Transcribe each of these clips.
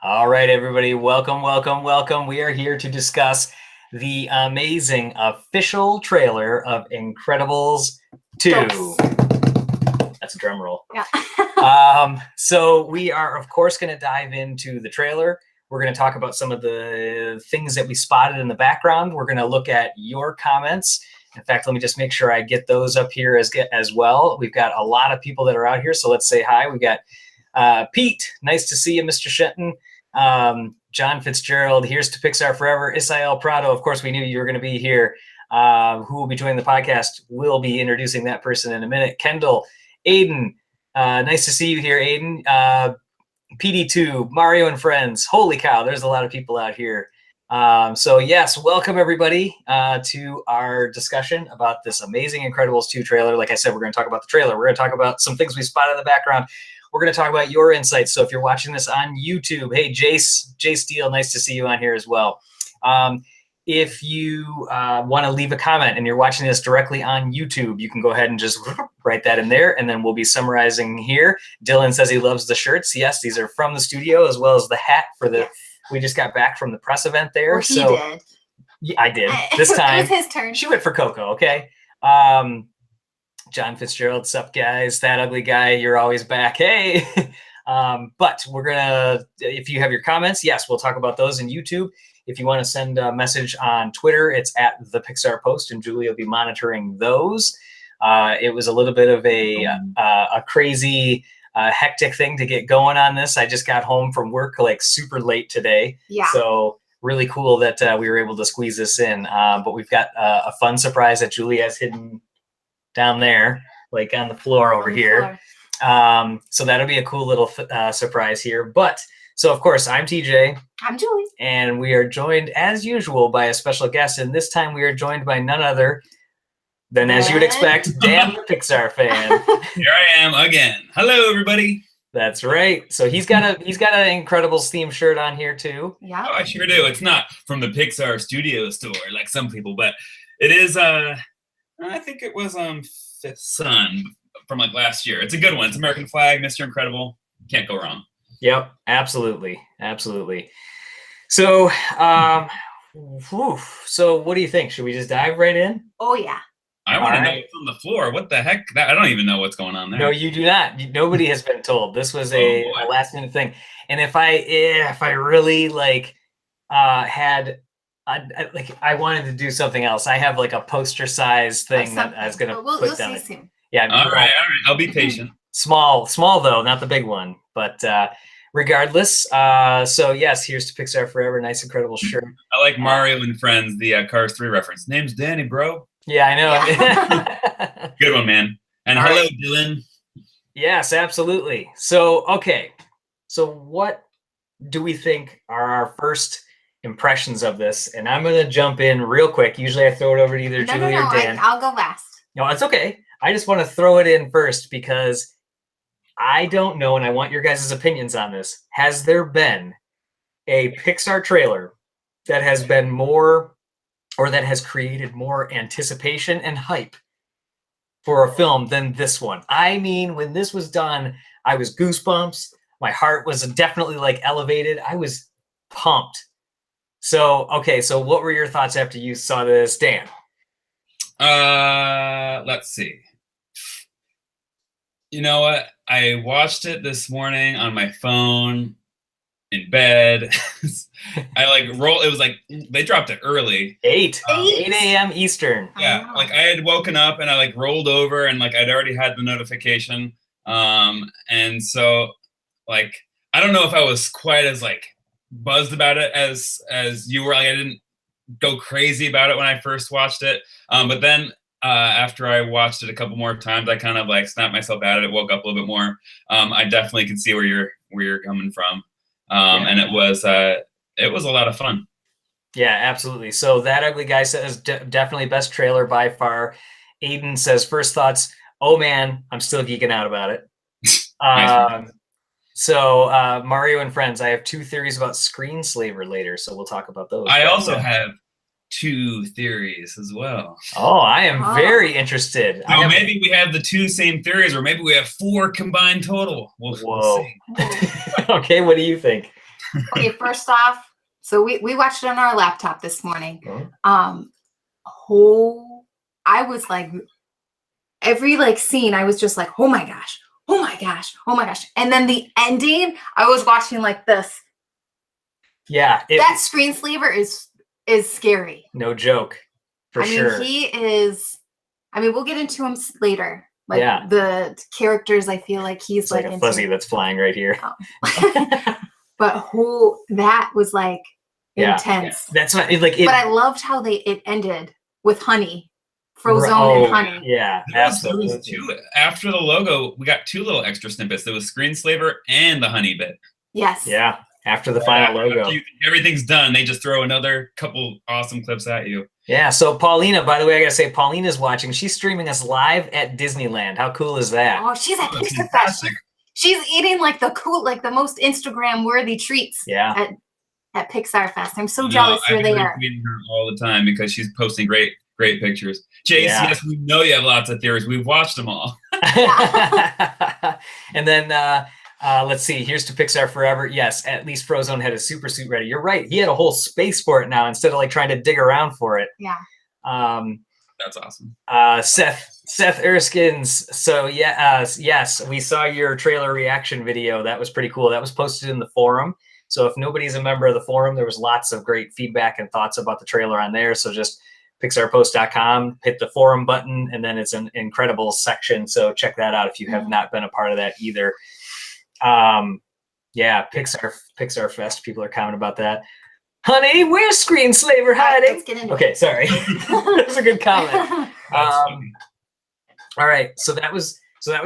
All right, everybody, welcome. We are here to discuss the amazing official trailer of Incredibles 2. That's a drum roll. Yeah. So we are, of course, going to dive into the trailer. We're going to talk about some of the things that we spotted in the background. We're going to look at your comments. In fact, let me just make sure I get those up here as well. We've got a lot of people that are out here, so let's say hi. We've got Pete. Nice to see you, Mr. Shenton. John Fitzgerald. Here's to Pixar Forever. Isael Prado. Of course, we knew you were going to be here. Who will be joining the podcast? We'll be introducing that person in a minute. Kendall, Aiden. Nice to see you here, Aiden. PD2, Mario and Friends. Holy cow, there's a lot of people out here. So yes, welcome everybody to our discussion about this amazing Incredibles 2 trailer. Like I said, we're going to talk about the trailer. We're going to talk about some things we spotted in the background. We're going to talk about your insights. So if you're watching this on YouTube, hey, Jace Steele, nice to see you on here as well. If you want to leave a comment and you're watching this directly on YouTube, you can go ahead and just write that in there, and then we'll be summarizing here. Dylan says he loves the shirts. Yes, these are from the studio, as well as the hat for the. Yes. We just got back from the press event there. Well, he did. Yeah, I did this time. It was his turn. She went for Coco. Okay. John Fitzgerald, sup guys? That ugly guy, you're always back. Hey. But we're gonna. If you have your comments, yes, we'll talk about those in YouTube. If you want to send a message on Twitter, it's at the Pixar Post, and Julie will be monitoring those. It was a little bit of a crazy, hectic thing to get going on this. I just got home from work like super late today. Yeah. So really cool that we were able to squeeze this in. But we've got a fun surprise that Julie has hidden down there, like on the floor over here. So that'll be a cool little surprise here. But so, of course, I'm TJ. I'm Julie. And we are joined, as usual, by a special guest. And this time we are joined by none other than, as you would expect, Dan, the Pixar fan. Here I am again. Hello, everybody. That's right. So he's got an Incredibles themed shirt on here, too. Yeah. Oh, I sure do. It's not from the Pixar Studio store like some people, but it is, I think it was Fifth Son from like last year. It's a good one. It's American flag, Mr. Incredible. Can't go wrong. Yep, absolutely. So, so what do you think? Should we just dive right in? Oh, yeah. I want to know what's on the floor. What the heck? I don't even know what's going on there. No, you do not. Nobody has been told. This was a last minute thing. And if I really had I wanted to do something else. I have like a poster size thing that I was going to put down. Soon. Yeah. All right. I'll be patient. Small though, not the big one. But regardless, so yes, here's to Pixar Forever. Nice, incredible shirt. I like Mario and Friends, the Cars 3 reference. Name's Danny, bro. Yeah, I know. Yeah. Good one, man. And hello, right. Dylan. Yes, absolutely. So, okay. So what do we think are our first impressions of this? And I'm going to jump in real quick. Usually I throw it over to either Julie or Dan. I'll go last. No, it's okay. I just want to throw it in first because I don't know, and I want your guys' opinions on this. Has there been a Pixar trailer that has been more, or that has created more anticipation and hype for a film than this one? I mean, when this was done, I was goosebumps. My heart was definitely like elevated. I was pumped. So, okay, so what were your thoughts after you saw this, Dan? Let's see. You know what? I watched it this morning on my phone in bed. It was like they dropped it early. 8 a.m. Eastern. Yeah, like I had woken up and I like rolled over and like I'd already had the notification. And so like I don't know if I was quite as like buzzed about it as you were. Like I didn't go crazy about it when I first watched it. But then after I watched it a couple more times, I kind of like snapped myself out of it, woke up a little bit more. I definitely can see where you're coming from. And it was a lot of fun. Yeah, absolutely. So That Ugly Guy says definitely best trailer by far. Aiden says first thoughts. Oh man, I'm still geeking out about it. Nice. So Mario and Friends, I have 2 theories about Screenslaver later, so we'll talk about those. I also have 2 theories as well. Oh, I am very interested. So maybe we have the 2 same theories, or maybe we have 4 combined total. We'll see. Okay, what do you think? Okay, first off, so we watched it on our laptop this morning. I was like, every like scene, I was just like, oh my gosh, oh my gosh, oh my gosh. And then the ending, I was watching like this. Yeah. That Screenslaver is scary. No joke. For sure. I mean, he is, we'll get into him later. Like the characters, I feel like he's like a fuzzy that's flying right here. Oh. But that was like intense. That's what but I loved how it ended with honey. Frozone and honey. Yeah, absolutely. There was two, after the logo, we got 2 little extra snippets. There was Screenslaver and the honey bit. Yes. Yeah, after the final logo. After everything's done, they just throw another couple awesome clips at you. Yeah, so Paulina, by the way, I gotta say, Paulina's watching. She's streaming us live at Disneyland. How cool is that? Oh, she's at Pixar Fest. She's eating like the most Instagram-worthy treats. Yeah. At Pixar Fest. I'm so jealous you're there. I'm tweeting her all the time because she's posting great pictures. Jace, yes, we know you have lots of theories. We've watched them all. And then let's see. Here's to Pixar Forever. Yes, at least Frozone had a super suit ready. You're right. He had a whole space for it now instead of like trying to dig around for it. Yeah. That's awesome. Seth Erskine's. So yes, we saw your trailer reaction video. That was pretty cool. That was posted in the forum. So if nobody's a member of the forum, there was lots of great feedback and thoughts about the trailer on there. So just pixarpost.com, hit the forum button, and then it's an incredible section. So check that out if you have not been a part of that either. Pixar Fest. People are commenting about that. Honey, where's Screenslaver hiding? Let's get into okay, sorry. That's a good comment. All right, so that was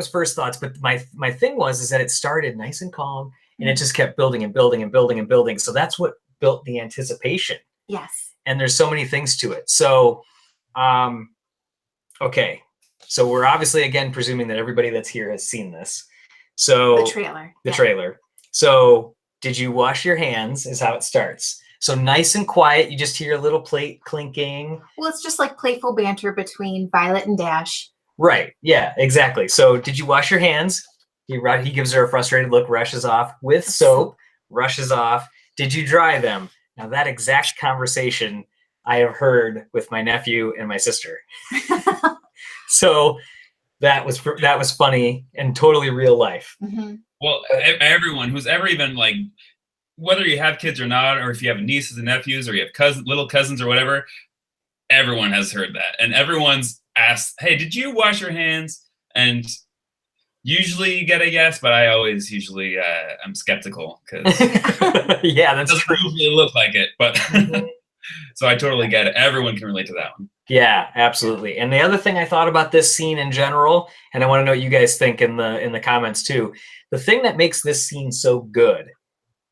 first thoughts. But my thing is that it started nice and calm, and it just kept building and building and building and building. So that's what built the anticipation. Yes. And there's so many things to it. So, okay. So we're obviously, again, presuming that everybody that's here has seen this. So the trailer. So did you wash your hands is how it starts. So nice and quiet. You just hear a little plate clinking. Well, it's just like playful banter between Violet and Dash. Right. Yeah, exactly. So did you wash your hands? He gives her a frustrated look, rushes off with soap, rushes off. Did you dry them? Now that exact conversation I have heard with my nephew and my sister. So that was funny and totally real life. Mm-hmm. Well, everyone who's ever even like, whether you have kids or not, or if you have nieces and nephews, or you have little cousins or whatever, everyone has heard that, and everyone's asked, "Hey, did you wash your hands?" And usually you get a yes, but I always usually I'm skeptical because yeah, that's doesn't usually look like it. But so I totally get it. Everyone can relate to that one. Yeah, absolutely. And the other thing I thought about this scene in general, and I want to know what you guys think in the comments too. The thing that makes this scene so good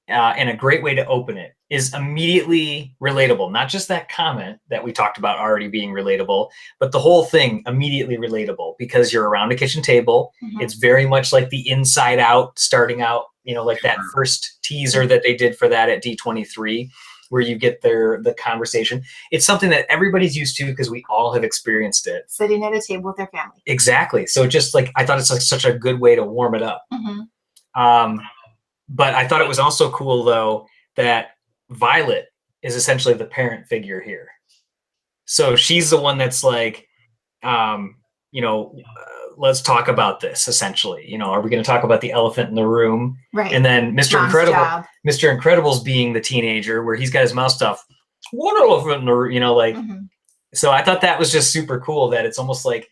and a great way to open it is immediately relatable. Not just that comment that we talked about already being relatable, but the whole thing immediately relatable because you're around a kitchen table. Mm-hmm. It's very much like the Inside Out starting out, like that first teaser that they did for that at D23, where you get the conversation. It's something that everybody's used to because we all have experienced it. Sitting at a table with their family. Exactly. So just like, I thought it's like such a good way to warm it up. Mm-hmm. But I thought it was also cool though, that Violet is essentially the parent figure here. So she's the one that's like, let's talk about this essentially. Are we going to talk about the elephant in the room? Right. And then Mr. Incredible's being the teenager where he's got his mouth stuffed. What elephant in the room? Mm-hmm. So I thought that was just super cool that it's almost like,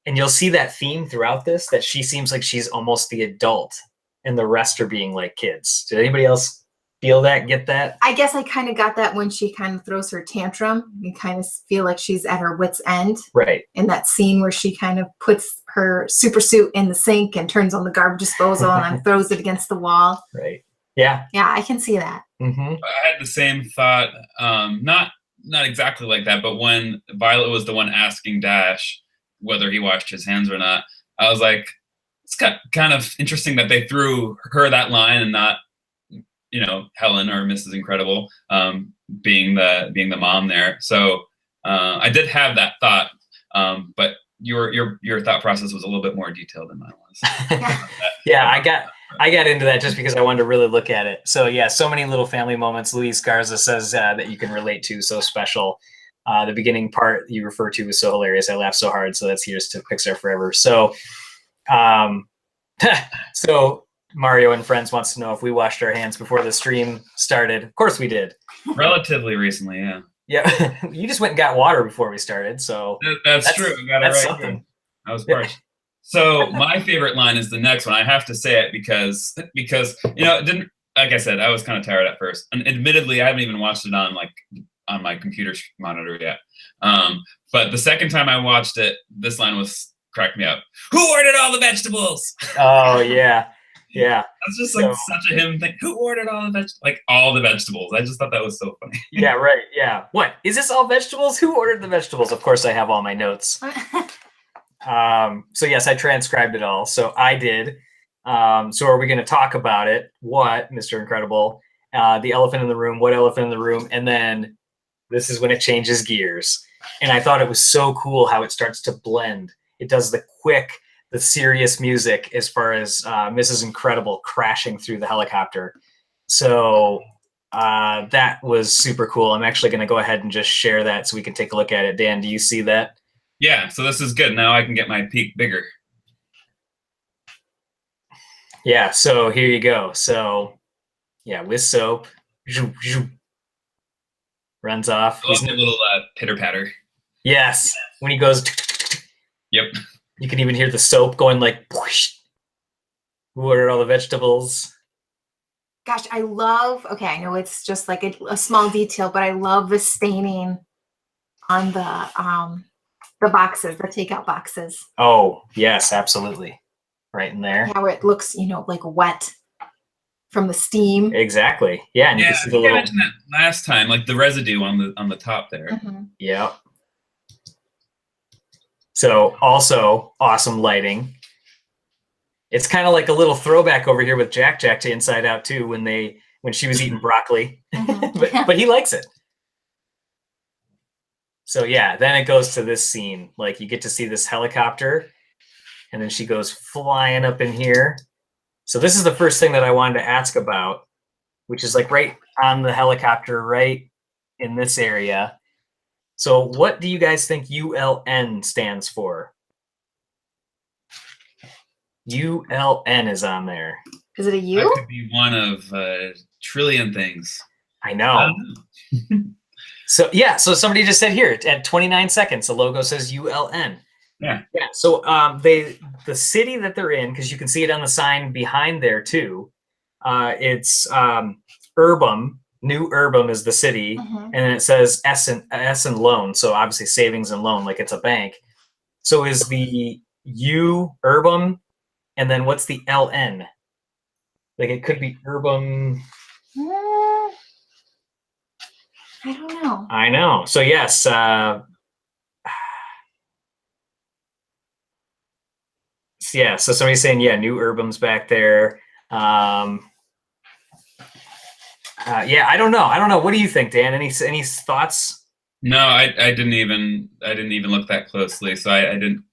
and you'll see that theme throughout this, that she seems like she's almost the adult and the rest are being like kids. Did anybody else feel that, get that? I guess I kind of got that when she kind of throws her tantrum. You kind of feel like she's at her wit's end. Right. In that scene where she kind of puts her super suit in the sink and turns on the garbage disposal and then throws it against the wall. Right. Yeah. Yeah, I can see that. Mm-hmm. I had the same thought, not exactly like that, but when Violet was the one asking Dash whether he washed his hands or not, I was like, it's kind of interesting that they threw her that line and not, Helen or Mrs. Incredible being the mom there. So I did have that thought, but your thought process was a little bit more detailed than mine was. Yeah, I got into that just because I wanted to really look at it. So yeah, so many little family moments. Luis Garza says that you can relate to. So special. The beginning part you refer to was so hilarious. I laughed so hard. So that's here's to Pixar forever. So, so Mario and Friends wants to know if we washed our hands before the stream started. Of course we did. Relatively recently, yeah. Yeah, you just went and got water before we started. So that's true. I got it that's right something. here. I was parched. So my favorite line is the next one. I have to say it because it didn't. Like I said, I was kind of tired at first, and admittedly, I haven't even watched it on my computer monitor yet. But the second time I watched it, this line cracked me up. Who ordered all the vegetables? Oh yeah, yeah. That's just like such a him thing. Who ordered all the vegetables? Like all the vegetables. I just thought that was so funny. Yeah, right. Yeah. What is this? All vegetables? Who ordered the vegetables? Of course, I have all my notes. So yes, I transcribed it all. So I did. So are we going to talk about it? What, Mr. Incredible? The elephant in the room. What elephant in the room? And then this is when it changes gears. And I thought it was so cool how it starts to blend. It does the quick, the serious music as far as Mrs. Incredible crashing through the helicopter. So that was super cool. I'm actually going to go ahead and just share that so we can take a look at it. Dan, do you see that? Yeah, so this is good. Now I can get my peak bigger. Yeah, so here you go. So, yeah, with soap, runs off. I love the little pitter patter. Yes, when he goes. Yep. You can even hear the soap going like. Who ordered all the vegetables? Gosh, I love. Okay, I know it's just like a small detail, but I love the staining on the boxes, the takeout boxes. Oh yes, absolutely. Right in there. How it looks, like wet from the steam. Exactly. Yeah, and you can see the I little. mentioned that last time, like the residue on the top there. Mm-hmm. Yeah. So also awesome lighting. It's kind of like a little throwback over here with Jack to Inside Out too, when she was eating broccoli, Mm-hmm. but he likes it. So yeah, then it goes to this scene. Like you get to see this helicopter, and then she goes flying up in here. So this is the first thing that I wanted to ask about, which is like right on the helicopter, right in this area. So what do you guys think ULN stands for? ULN is on there. Is it a U? That could be one of a trillion things. I know. So yeah, so somebody just said here at 29 seconds, the logo says ULN. Yeah. Yeah. So the city that they're in, because you can see it on the sign behind there too. It's Urbum. New Urbum is the city, and then it says S and loan. So obviously savings and loan, like it's a bank. So is the U Urbum, and then what's the LN? Like it could be Urbum. I don't know. I know. So yes. Yeah, so somebody's saying, yeah, New Urbum's back there. Yeah, I don't know. What do you think, Dan? Any thoughts? No, I didn't even look that closely, so I didn't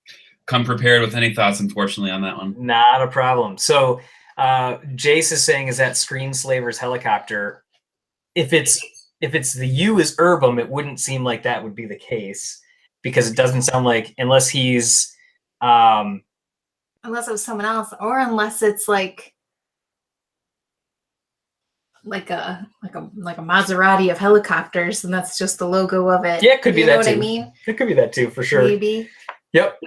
come prepared with any thoughts, unfortunately, on that one. Not a problem. So Jace is saying, is that Screenslaver's helicopter? If it's the U is Urbum, it wouldn't seem like that would be the case, because it doesn't sound like, unless he's unless it was someone else, or unless it's like a Maserati of helicopters, and that's just the logo of it. Yeah, it could be that too. You know what I mean? It could be that too, for sure. Maybe. Yep.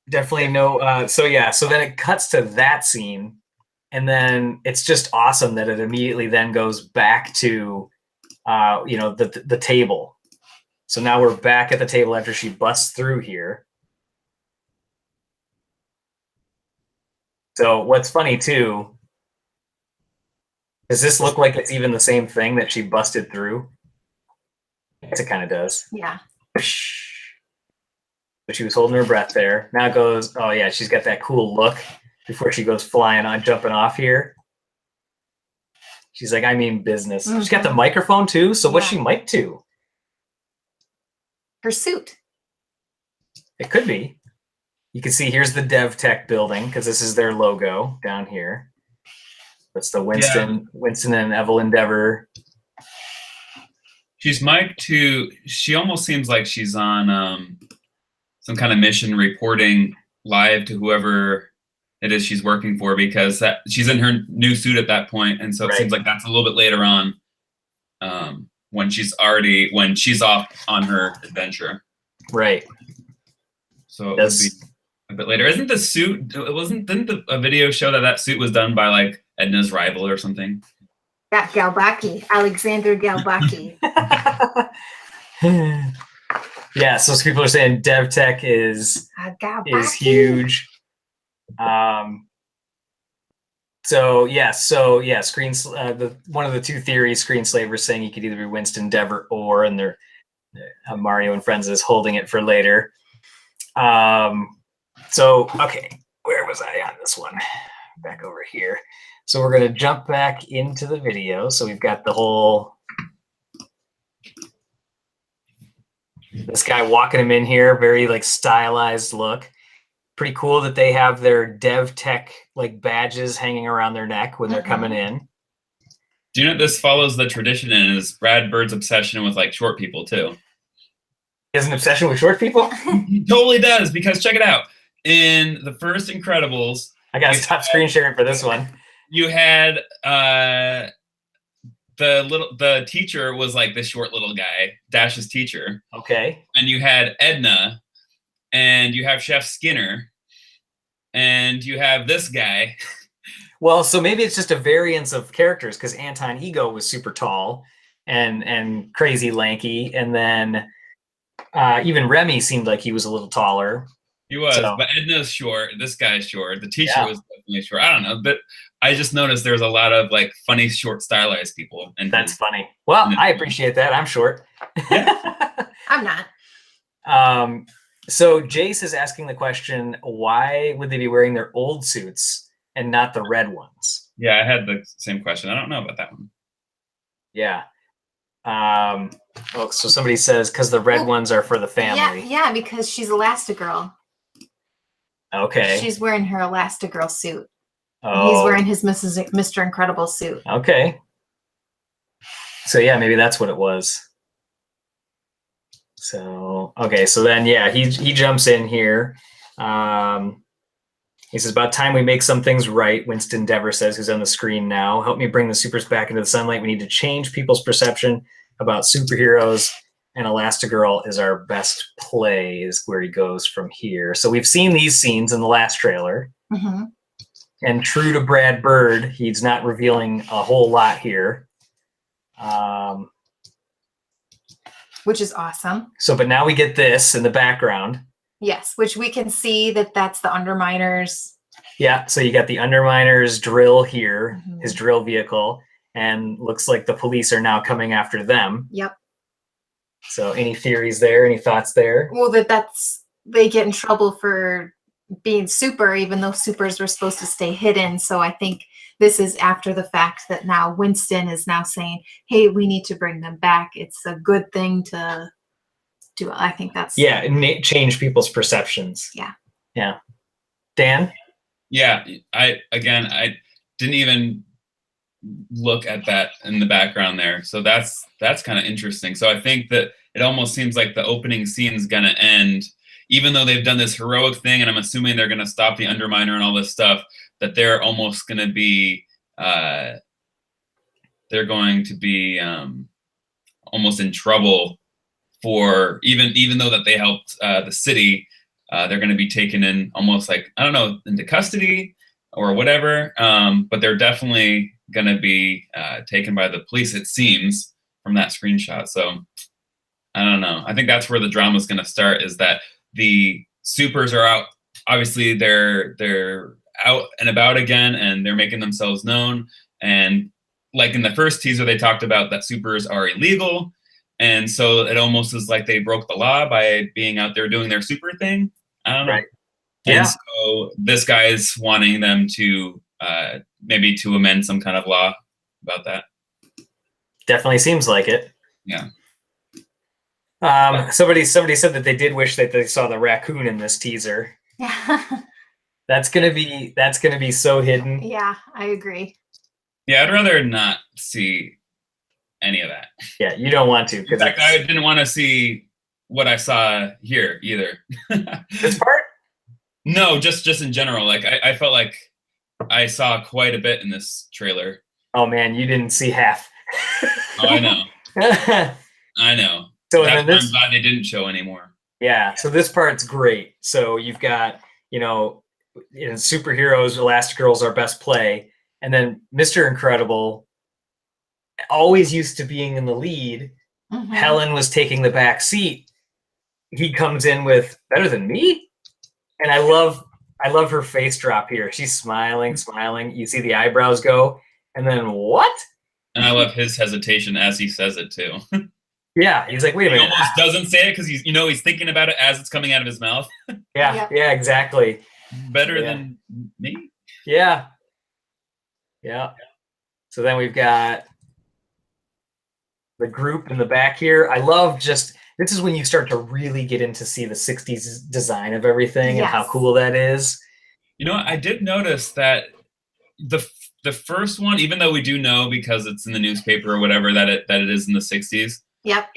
Definitely no. So yeah, so then it cuts to that scene, and then it's just awesome that it immediately then goes back to the table. So now we're back at the table after she busts through here. So what's funny too, does this look like it's even the same thing that she busted through? Yes, it kind of does. Yeah. But she was holding her breath there. Now it goes, oh yeah, she's got that cool look before she goes flying on, jumping off here. She's like, I mean business. She's got the microphone too. So what's she mic'd to? Her suit. It could be. You can see here's the Dev Tech building, because this is their logo down here. That's the Winston and Evelyn Dever. She's mic'd to. She almost seems like she's on some kind of mission, reporting live to whoever it is she's working for, because she's in her new suit at that point, and so it seems like that's a little bit later on, when she's off on her adventure. Right. So it would be a bit later. Isn't the suit? Didn't a video show that suit was done by like Edna's rival or something? Yeah, Galbaki, Alexander Galbaki. Yeah, so people are saying dev tech is huge. So one of the two theories, Screenslaver saying he could either be Winston Dever or, and they're Mario and Friends is holding it for later. So okay, where was I on this one? Back over here. So we're gonna jump back into the video. So we've got the whole this guy walking him in here, very like stylized look. Pretty cool that they have their dev tech like badges hanging around their neck when they're coming in. Do you know this follows the tradition and is Brad Bird's obsession with like short people too? He has an obsession with short people? He totally does, because check it out. In the first Incredibles, I gotta stop screen sharing for this one. You had the teacher was like this short little guy, Dash's teacher. Okay. And you had Edna, and you have Chef Skinner, and you have this guy. Well, so maybe it's just a variance of characters, because Anton Ego was super tall and crazy lanky, and then even Remy seemed like he was a little taller. He was, but Edna's short. This guy's short. The teacher was definitely short. I don't know, but I just noticed there's a lot of like funny short stylized people. And that's funny. Well, I appreciate that. I'm short. Yeah. I'm not. So Jace is asking the question, why would they be wearing their old suits and not the red ones? Yeah, I had the same question. I don't know about that one. Yeah. So somebody says because the red ones are for the family. Yeah, because she's Elastigirl. Okay. She's wearing her Elastigirl suit. Oh. He's wearing his Mr. Incredible suit. Okay. So yeah, maybe that's what it was. So okay, so then he jumps in here. He says, about time we make some things right, Winston Dever says, who's on the screen now. Help me bring the supers back into the sunlight. We need to change people's perception about superheroes, and Elastigirl is our best play, is where he goes from here. So we've seen these scenes in the last trailer. Mm-hmm. And true to Brad Bird, he's not revealing a whole lot here. Which is awesome. So, but now we get this in the background. Yes, which we can see that's the Underminers. Yeah, so you got the Underminers drill here, his drill vehicle, and looks like the police are now coming after them. Yep. So any theories there? Any thoughts there? Well, they get in trouble for being super, even though supers were supposed to stay hidden. So I think this is after the fact that now Winston is now saying, hey, we need to bring them back. It's a good thing to do. I think that's change people's perceptions. Yeah. Dan? Yeah, I didn't even look at that in the background there, so that's kind of interesting. So I think that it almost seems like the opening scene is gonna end, even though they've done this heroic thing, and I'm assuming they're gonna stop the Underminer and all this stuff, that they're almost gonna be almost in trouble for even though that they helped the city, they're going to be taken in almost like, I don't know, into custody or whatever. But they're definitely going to be taken by the police, it seems, from that screenshot. So I don't know. I think that's where the drama is going to start, is that the supers are out. Obviously, they're out and about again, and they're making themselves known. And like in the first teaser, they talked about that supers are illegal. And so it almost is like they broke the law by being out there doing their super thing. I don't know. Right. Yeah. And so this guy is wanting them to maybe to amend some kind of law about that. Definitely seems like it. Yeah. Somebody said that they did wish that they saw the raccoon in this teaser. Yeah. That's gonna be so hidden. Yeah, I agree. Yeah, I'd rather not see any of that. Yeah, you don't want to. In fact, I didn't want to see what I saw here either. This part? No, just in general. Like I felt like I saw quite a bit in this trailer. Oh man, you didn't see half. Oh, I know. I know. So That's and then why this, I'm glad they didn't show anymore. yeah. So this part's great. So you've got, in superheroes, Elastigirl's our best play, and then Mr. Incredible always used to being in the lead. Mhm. Helen was taking the back seat. He comes in with better than me, and I love her face drop here. She's smiling. You see the eyebrows go, and then what? And I love his hesitation as he says it too. Yeah, he's like, wait a He minute. almost doesn't say it because he's thinking about it as it's coming out of his mouth. Yeah, exactly. Better than me. Yeah. So then we've got the group in the back here. I love this is when you start to really get into see the 60s design of everything and how Yes. cool that is. I did notice that the first one, even though we do know because it's in the newspaper or whatever that it is in the 60s, Yep.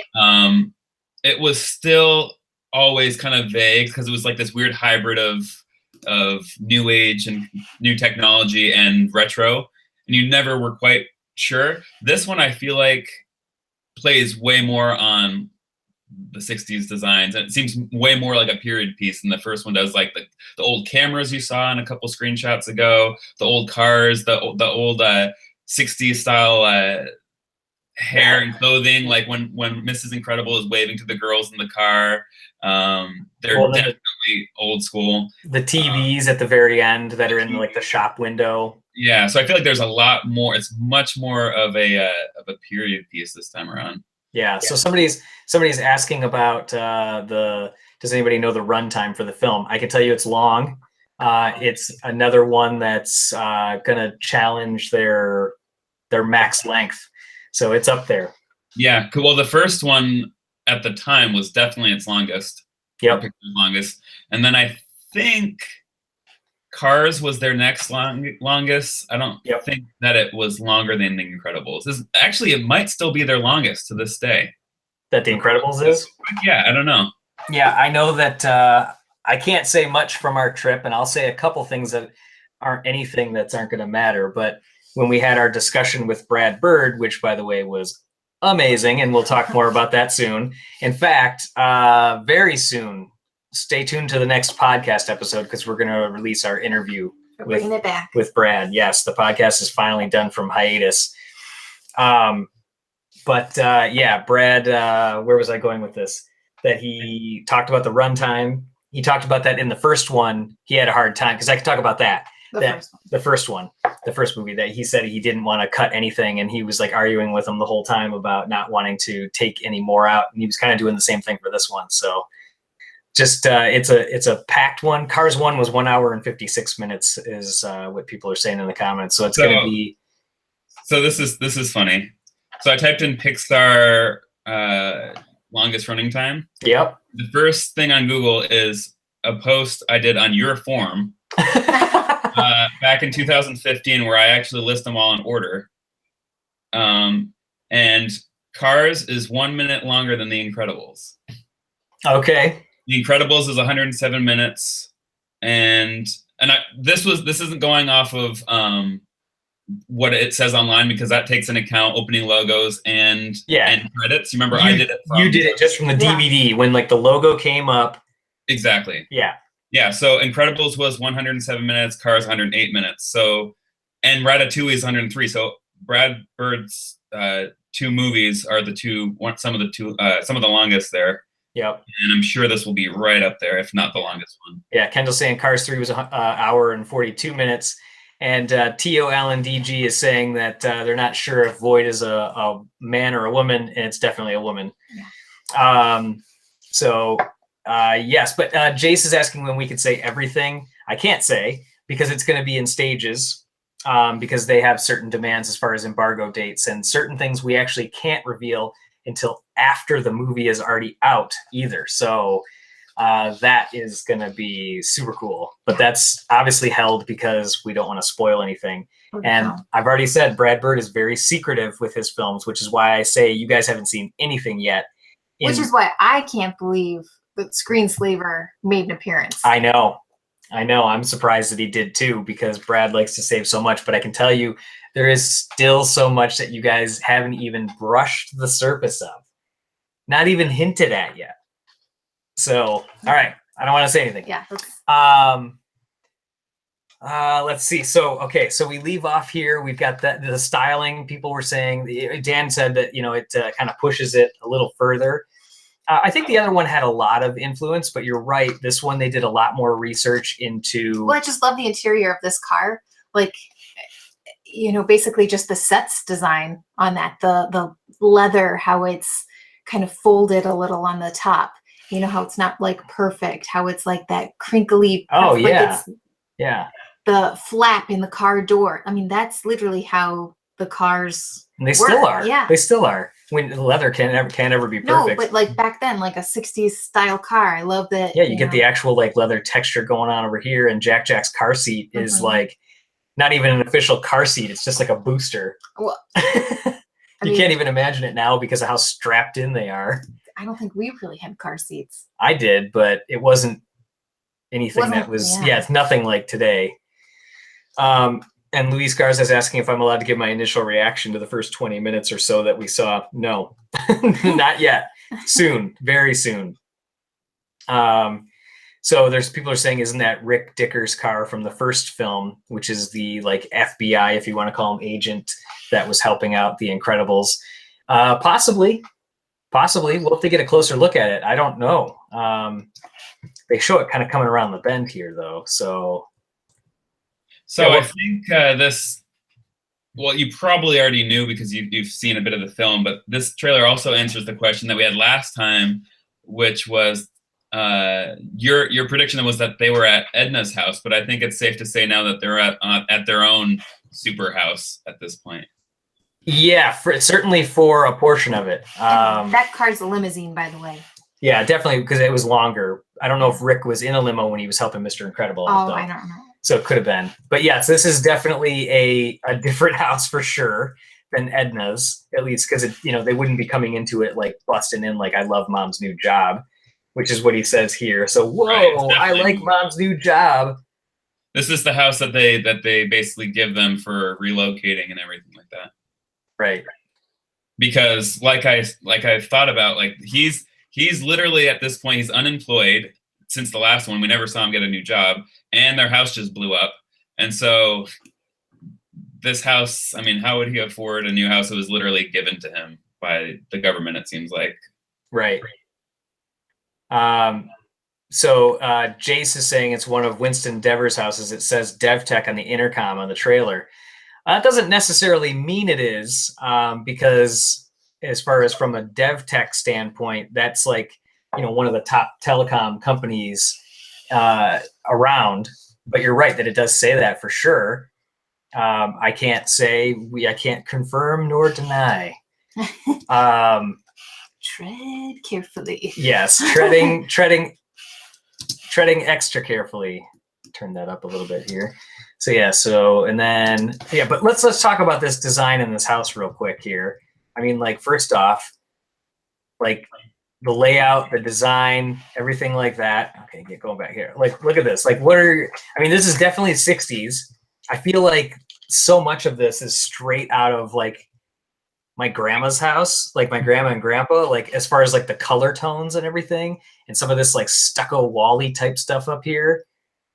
it was still always kind of vague because it was like this weird hybrid of new age and new technology and retro, and you never were quite sure. This one I feel like plays way more on the 60s designs, and it seems way more like a period piece than the first one does. Like the old cameras you saw in a couple screenshots ago, the old cars, the old 60s style hair and clothing, like when Mrs. Incredible is waving to the girls in the car. They're definitely old school. The TVs at the very end that are in like the shop window. Yeah, so I feel like there's a lot more. It's much more of a period piece this time around. Yeah. So somebody's asking about does anybody know the runtime for the film? I can tell you it's long. It's another one that's gonna challenge their max length. So it's up there. Yeah. Well, the first one at the time was definitely its longest. Yep. Pixar's longest. And then I think Cars was their next longest. I don't think that it was longer than The Incredibles. Actually, it might still be their longest to this day. That The Incredibles is? Yeah, I don't know. Yeah, I know that I can't say much from our trip, and I'll say a couple things that aren't anything that aren't going to matter. But when we had our discussion with Brad Bird, which, by the way, was amazing, and we'll talk more about that soon. In fact, very soon, stay tuned to the next podcast episode because we're going to release our interview with Brad. Yes, the podcast is finally done from hiatus. Brad, where was I going with this? That he talked about the runtime. He talked about that in the first one. He had a hard time because I could talk about that. The first movie that he said he didn't want to cut anything, and he was like arguing with him the whole time about not wanting to take any more out, and he was kind of doing the same thing for this one. So just it's a packed one. Cars 1 was 1 hour and 56 minutes is what people are saying in the comments. So it's going to be. So this is funny. So I typed in Pixar longest running time. Yep. The first thing on Google is a post I did on your forum back in 2015, where I actually list them all in order. And Cars is 1 minute longer than The Incredibles. Okay. The Incredibles is 107 minutes, and this isn't going off of what it says online, because that takes into account opening logos and credits. You remember I did it. You did it just from the DVD when like the logo came up. Exactly. Yeah. Yeah. So Incredibles was 107 minutes, Cars 108 minutes. So, and Ratatouille is 103. So Brad Bird's two movies are some of the longest there. Yep. And I'm sure this will be right up there, if not the longest one. Yeah. Kendall's saying Cars 3 was an hour and 42 minutes. And TOLNDG is saying that they're not sure if Void is a man or a woman, and it's definitely a woman. Yeah. Yes, but Jace is asking when we could say everything. I can't say because it's going to be in stages because they have certain demands as far as embargo dates, and certain things we actually can't reveal until after the movie is already out either. So that is going to be super cool, but that's obviously held because we don't want to spoil anything. And Wow. I've already said Brad Bird is very secretive with his films, which is why I say you guys haven't seen anything yet. Which is why I can't believe that Screenslaver made an appearance. I know. I'm surprised that he did too, because Brad likes to save so much. But I can tell you, there is still so much that you guys haven't even brushed the surface of, not even hinted at yet. So, all right, I don't want to say anything. Yeah. Let's see. So, okay, so we leave off here. We've got the styling. People were saying, Dan said that, it kind of pushes it a little further. I think the other one had a lot of influence, but you're right. This one, they did a lot more research into. Well, I just love the interior of this car. Like, basically just the sets design on that, the leather, how it's kind of folded a little on the top. How it's not like perfect, how it's like that crinkly. Oh, like yeah. Yeah. The flap in the car door. I mean, that's literally how the cars and they still are. Yeah. They still are. When the leather can't ever be perfect. No, but like back then, like a 60s style car. I love that. Yeah, you get the actual like leather texture going on over here, and Jack's car seat is like not even an official car seat. It's just like a booster. Well, you can't even imagine it now because of how strapped in they are. I don't think we really had car seats. I did, but it wasn't anything that was, it's nothing like today. And Luis Garza is asking if I'm allowed to give my initial reaction to the first 20 minutes or so that we saw. No, not yet. Soon, very soon. So there's people are saying, isn't that Rick Dicker's car from the first film, which is the like FBI, if you want to call him agent, that was helping out the Incredibles? Possibly. We'll have to get a closer look at it. I don't know. They show it kind of coming around the bend here, though. So I think this. Well, you probably already knew because you've seen a bit of the film, but this trailer also answers the question that we had last time, which was your prediction was that they were at Edna's house, but I think it's safe to say now that they're at their own super house at this point. Yeah, certainly for a portion of it. That car's a limousine, by the way. Yeah, definitely, because it was longer. I don't know if Rick was in a limo when he was helping Mr. Incredible. Oh, I don't know. So it could have been. But yes, this is definitely a different house for sure than Edna's, at least because they wouldn't be coming into it like busting in like I love Mom's new job, which is what he says here. So whoa, right, I like Mom's new job. This is the house that they basically give them for relocating and everything like that. Right. Because like I thought about, like he's literally at this point he's unemployed since the last one. We never saw him get a new job, and their house just blew up. And so this house, I mean, how would he afford a new house that was literally given to him by the government, it seems like. Right. So Jace is saying it's one of Winston Devers' houses. It says DevTech on the intercom on the trailer. That doesn't necessarily mean it is, because as far as from a DevTech standpoint, that's like, one of the top telecom companies around. But you're right that it does say that for sure. I can't confirm nor deny. Tread carefully. Yes, treading extra carefully. Turn that up a little bit here. So but let's talk about this design in this house real quick here. I mean, like, first off, like the layout, the design, everything like that. Okay, get going back here. Like, look at this. Like, this is definitely 60s. I feel like so much of this is straight out of like my grandma's house, like my grandma and grandpa, like as far as like the color tones and everything, and some of this like stucco wally type stuff up here.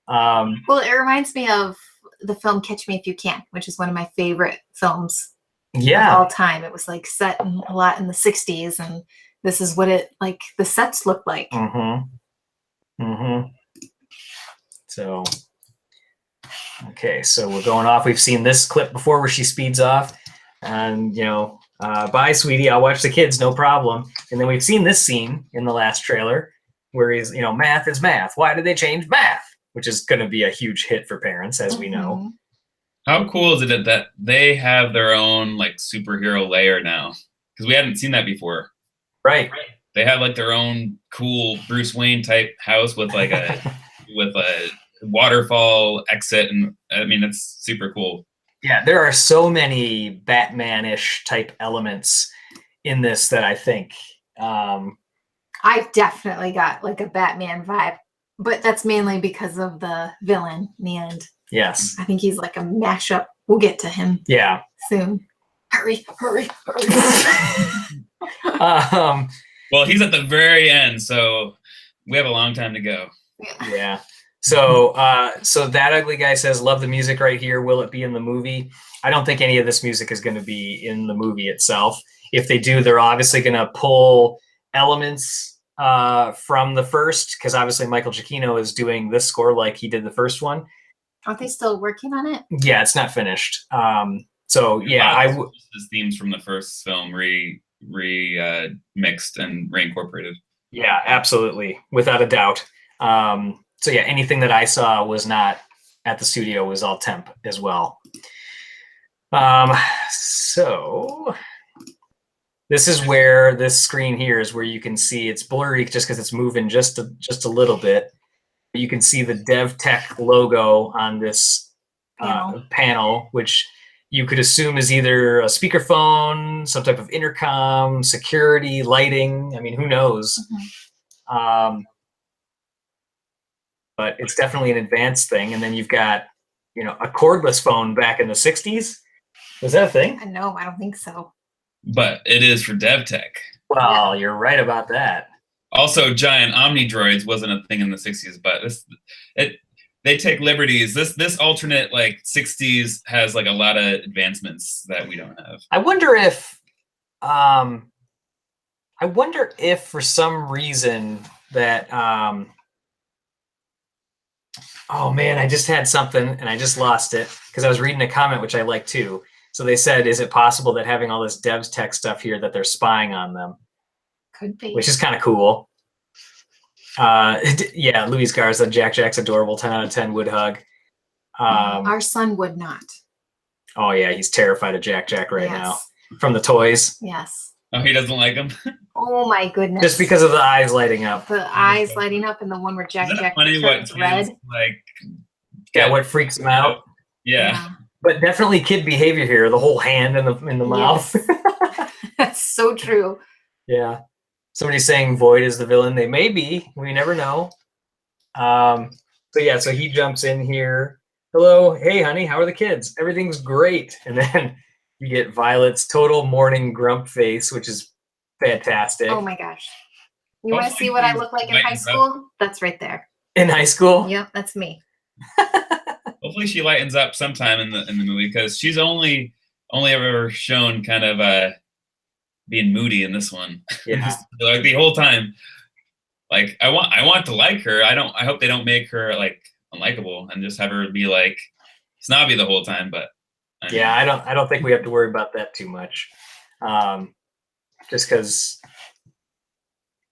Well, it reminds me of the film Catch Me If You Can, which is one of my favorite films of all time. It was like set a lot in the 60s, and this is what it like the sets look like. So okay, so we're going off. We've seen this clip before where she speeds off, and bye, sweetie, I'll watch the kids, no problem. And then we've seen this scene in the last trailer where he's, math is math. Why did they change math? Which is going to be a huge hit for parents, as we know. How cool is it that they have their own like superhero layer now? Because we hadn't seen that before. Right. They have like their own cool Bruce Wayne type house with like a waterfall exit, and I mean it's super cool. Yeah, there are so many Batman-ish type elements in this that I think. I definitely got like a Batman vibe, but that's mainly because of the villain in the end. Yes. I think he's like a mashup. We'll get to him. Yeah. Soon. Hurry, hurry, hurry. Well, he's at the very end, so we have a long time to go. Yeah. So that ugly guy says, "Love the music right here. Will it be in the movie?" I don't think any of this music is going to be in the movie itself. If they do, they're obviously going to pull elements from the first, because obviously Michael Giacchino is doing this score like he did the first one. Aren't they still working on it? Yeah, it's not finished. So yeah, his themes from the first film mixed and reincorporated. Yeah, absolutely, without a doubt. So yeah, anything that I saw was not at the studio, was all temp as well. So this is where this screen here is where you can see it's blurry just because it's moving just a little bit. You can see the DevTech logo on this panel, which you could assume is either a speakerphone, some type of intercom, security, lighting. I mean, who knows? Mm-hmm. But it's definitely an advanced thing. And then you've got, a cordless phone back in the 60s. Was that a thing? No, I don't think so. But it is for DevTech. Well, you're right about that. Also, giant Omni droids wasn't a thing in the 60s, but they take liberties. This alternate 60s has a lot of advancements that we don't have. I wonder if for some reason that oh man, I just had something and I just lost it because I was reading a comment which I like too. So they said, is it possible that having all this DevTech stuff here that they're spying on them? Could be. Which is kind of cool. Yeah, Luis Garza, Jack's adorable, 10 out of 10 would hug. Our son would not. Oh yeah, he's terrified of Jack right now. From the toys. Yes. Oh, he doesn't like them? Oh my goodness. Just because of the eyes lighting up. The eyes lighting up and the one where Jack turns red. Yeah, what freaks him out. Yeah. But definitely kid behavior here, the whole hand in the mouth. That's so true. Yeah. Somebody's saying Void is the villain. They may be. We never know. So he jumps in here. Hello. Hey, honey. How are the kids? Everything's great. And then you get Violet's total morning grump face, which is fantastic. Oh, my gosh. You want to see what I look like in high school? That's right there. In high school? Yep, that's me. Hopefully she lightens up sometime in the movie, because she's only ever shown kind of being moody in this one. Yeah. The whole time. I want to like her. I hope they don't make her unlikable and just have her be snobby the whole time. But I don't think we have to worry about that too much. Just because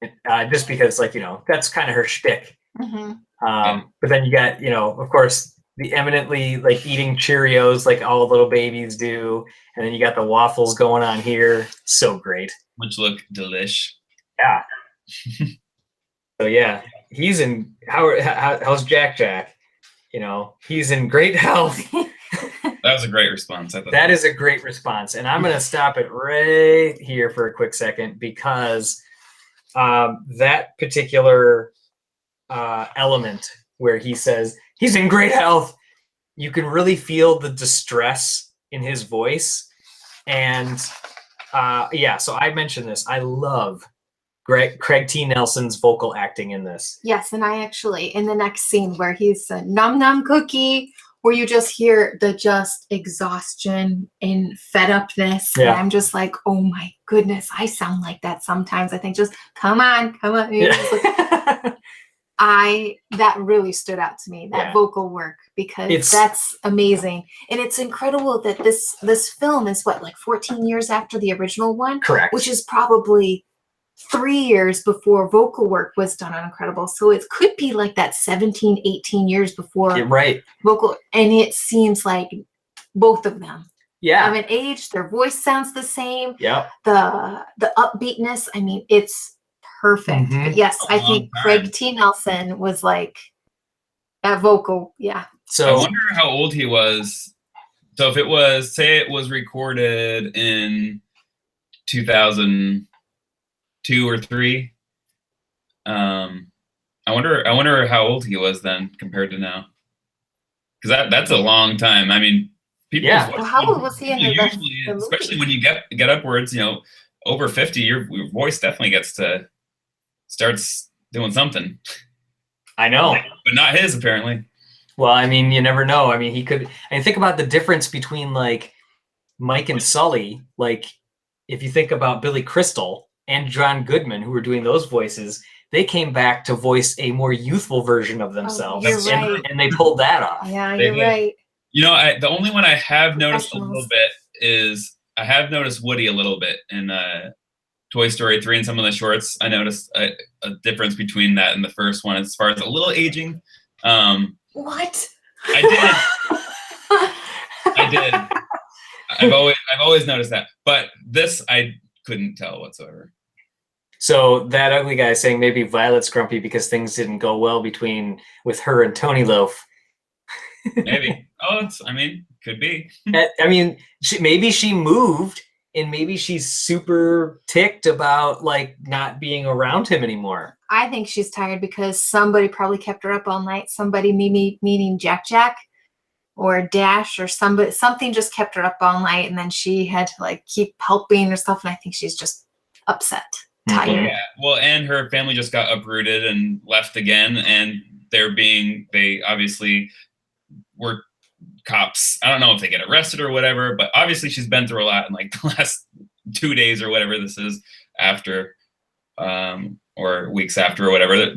that's kind of her shtick. Mm-hmm. But then you got, of course, the eminently eating Cheerios like all little babies do, and then you got the waffles going on here. So great. Which look delish. Yeah. So yeah, he's in. How's Jack? He's in great health. That was a great response. I thought that is a great response, and I'm gonna stop it right here for a quick second because that particular element where he says he's in great health, you can really feel the distress in his voice. And so I mentioned this. I love Craig T. Nelson's vocal acting in this. Yes, and I actually, in the next scene where he's a num num cookie, where you just hear the exhaustion and fed upness. Yeah. And I'm just like, oh my goodness, I sound like that sometimes. I think just come on. Yeah. That really stood out to me, that vocal work, because that's amazing. And it's incredible that this film is 14 years after the original one? Correct. Which is probably 3 years before vocal work was done on Incredible. So it could be that 17, 18 years before vocal. And it seems like both of them haven't aged. Their voice sounds the same. Yeah. The upbeatness, I mean, it's perfect. Mm-hmm. But yes, I think Craig T. Nelson was that vocal. Yeah. So I wonder how old he was So if it was, say it was recorded in 2002 or 3, I wonder how old he was then compared to now. Because that's a long time. I mean, people. Yeah. Well, how old was he in the Usually, movie? especially when you get upwards, over 50, your voice definitely starts doing something. I know. But not his, apparently. Well, I mean, you never know. I mean, he could. And think about the difference between like Mike and Sully. Like, if you think about Billy Crystal and John Goodman, who were doing those voices, they came back to voice a more youthful version of themselves, you're right. and they pulled that off. Yeah, you're right. The only one I have noticed a little bit is I have noticed Woody a little bit in Toy Story 3 and some of the shorts. I noticed a difference between that and the first one as far as a little aging. What? I did. I've always noticed that, but this I couldn't tell whatsoever. So that ugly guy is saying maybe Violet's grumpy because things didn't go well with her and Tony Loaf. Maybe. Could be. I mean, maybe she moved and maybe she's super ticked about like not being around him anymore. I think she's tired because somebody probably kept her up all night. Somebody, meaning Jack, or Dash, or something just kept her up all night, and then she had to like keep helping or stuff. And I think she's just upset, tired. Yeah. Well, and her family just got uprooted and left again, and they obviously were cops. I don't know if they get arrested or whatever, but obviously she's been through a lot in like the last 2 days or whatever this is after, or weeks after or whatever.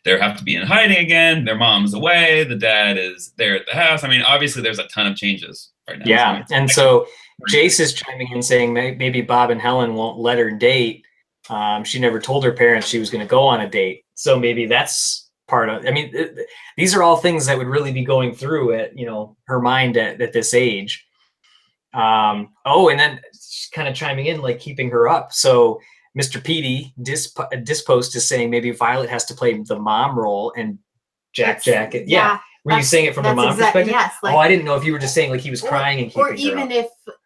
They have to be in hiding again. Their mom's away. The dad is there at the house. I mean, obviously there's a ton of changes right now. Yeah, and so Jace is chiming in saying maybe Bob and Helen won't let her date. She never told her parents she was going to go on a date. So maybe that's part of, these are all things that would really be going through at, her mind at this age. And then kind of chiming in, like keeping her up. So Mr. Petey, Dispost is saying maybe Violet has to play the mom role and Jack. Yeah. Were you saying it from a mom perspective? Yes. I didn't know if you were just saying like he was crying and keeping her up. Or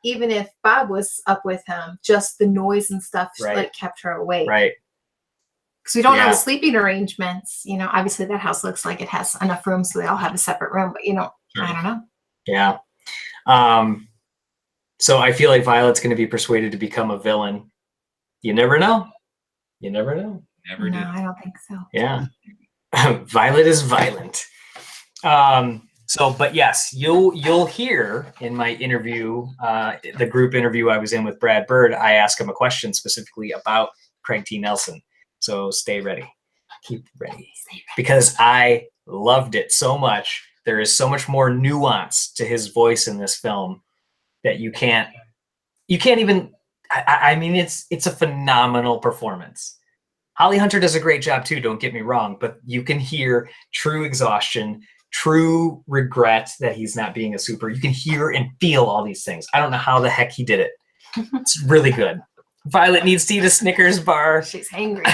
even if Bob was up with him, just the noise and stuff like kept her awake. Right. Because we don't know the sleeping arrangements. Obviously that house looks like it has enough rooms so they all have a separate room, but I don't know. Yeah. So I feel like Violet's going to be persuaded to become a villain. You never know. Never No, I don't think so. Yeah. Violet is violent. But yes, you'll hear in my interview, the group interview I was in with Brad Bird, I asked him a question specifically about Craig T. Nelson. So stay ready. Keep ready. Because I loved it so much. There is so much more nuance to his voice in this film that you can't even, it's a phenomenal performance. Holly Hunter does a great job too, don't get me wrong, but you can hear true exhaustion, true regret that he's not being a super. You can hear and feel all these things. I don't know how the heck he did it. It's really good. Violet needs to eat a Snickers bar. She's hangry.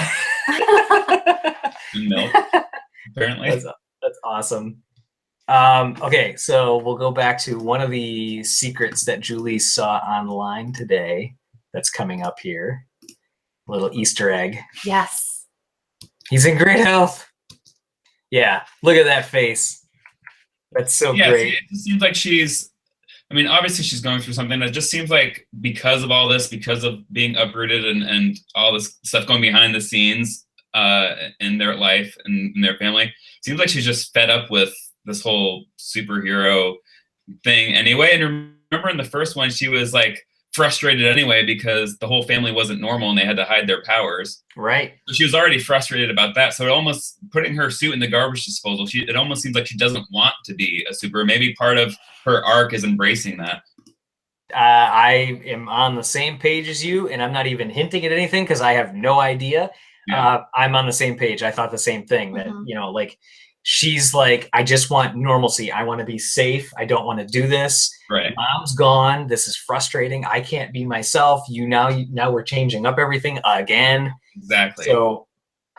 Milk, apparently. That's awesome. Okay, so we'll go back to one of the secrets that Julie saw online today that's coming up here. A little Easter egg. Yes. He's in great health. Yeah, look at that face. That's so great. It just seems like obviously she's going through something. It just seems like because of all this, because of being uprooted and all this stuff going behind the scenes in their life and in their family, it seems like she's just fed up with this whole superhero thing anyway. And remember in the first one, she was like frustrated anyway because the whole family wasn't normal and they had to hide their powers. Right. So she was already frustrated about that. So it almost putting her suit in the garbage disposal, it almost seems like she doesn't want to be a super. Maybe part of her arc is embracing that. I am on the same page as you, and I'm not even hinting at anything because I have no idea. Yeah. I'm on the same page. I thought the same thing that, like she's like, I just want normalcy. I want to be safe. I don't want to do this. Right. Mom's gone. This is frustrating. I can't be myself. Now we're changing up everything again. Exactly. So,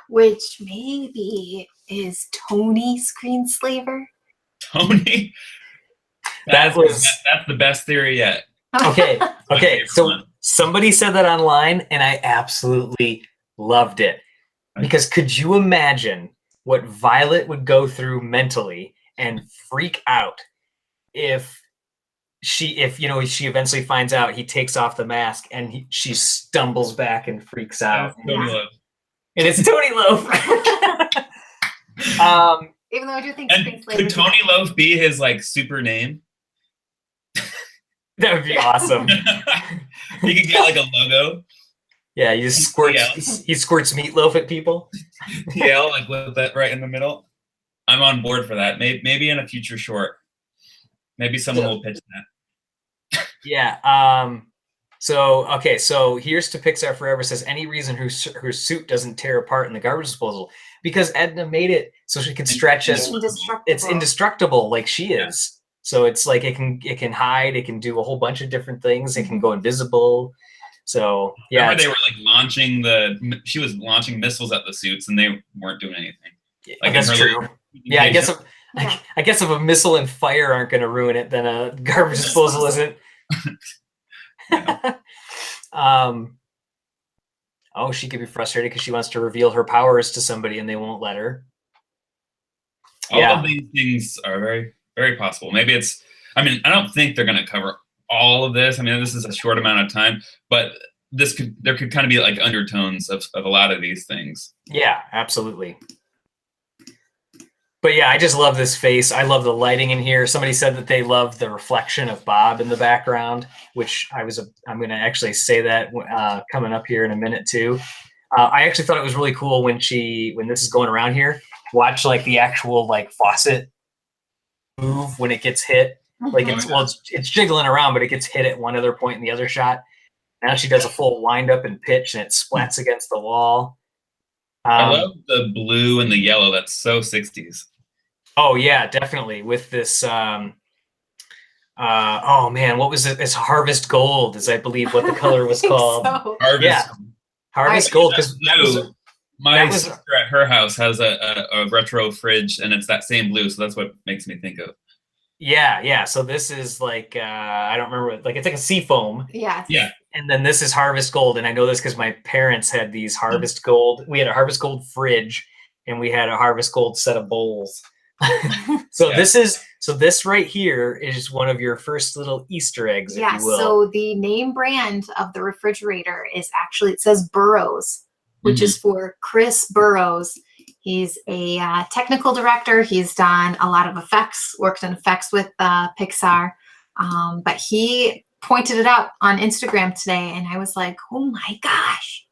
which maybe is Tony Screenslaver. Tony? That was that's the best theory yet. okay. Okay, favorite so one. somebody said that online, and I absolutely loved it. Because could you imagine what Violet would go through mentally and freak out if she eventually finds out he takes off the mask and she stumbles back and freaks out. That's Tony Love. And it's Tony Loaf. Even though I do think And Screenslaver could Tony Loaf be his like super name? That would be awesome. He could get like a logo. Yeah, he squirts meatloaf at people. Yeah, like with that right in the middle. I'm on board for that. Maybe in a future short. Maybe someone will pitch that. Yeah. So here's to Pixar Forever says any reason her suit doesn't tear apart in the garbage disposal because Edna made it so she can stretch as it's indestructible like she is. So it's like it can hide, it can do a whole bunch of different things, it can go invisible. So yeah, remember they were like she was launching missiles at the suits and they weren't doing anything. Like that's true. Yeah, I guess if a missile and fire aren't going to ruin it, then a garbage disposal isn't. She could be frustrated because she wants to reveal her powers to somebody and they won't let her. All of these things are very, very possible. Maybe I don't think they're going to cover all of this. I mean, this is a short amount of time, but there could kind of be like undertones of a lot of these things. Yeah, absolutely. But yeah, I just love this face. I love the lighting in here. Somebody said that they love the reflection of Bob in the background, which I'm going to actually say that coming up here in a minute too. I actually thought it was really cool when this is going around here, watch like the actual like faucet move when it gets hit. Like it's jiggling around, but it gets hit at one other point in the other shot. Now she does a full wind up and pitch and it splats against the wall. I love the blue and the yellow. That's so 60s. Oh yeah, definitely. With this, oh man, what was it? It's Harvest Gold, is I believe what the color was called. So. Harvest Gold. Because my sister at her house has a retro fridge, and it's that same blue, so that's what makes me think of. Yeah. So this is like I don't remember, like it's like a sea foam. Yeah. And then this is Harvest Gold, and I know this because my parents had these Harvest Gold. We had a Harvest Gold fridge, and we had a Harvest Gold set of bowls. This right here is one of your first little Easter eggs, if you will. So the name brand of the refrigerator is actually, it says Burroughs, which is for Chris Burroughs. He's a technical director. He's done a lot of effects, worked in effects with Pixar. But he pointed it out on Instagram today, and I was like, oh my gosh.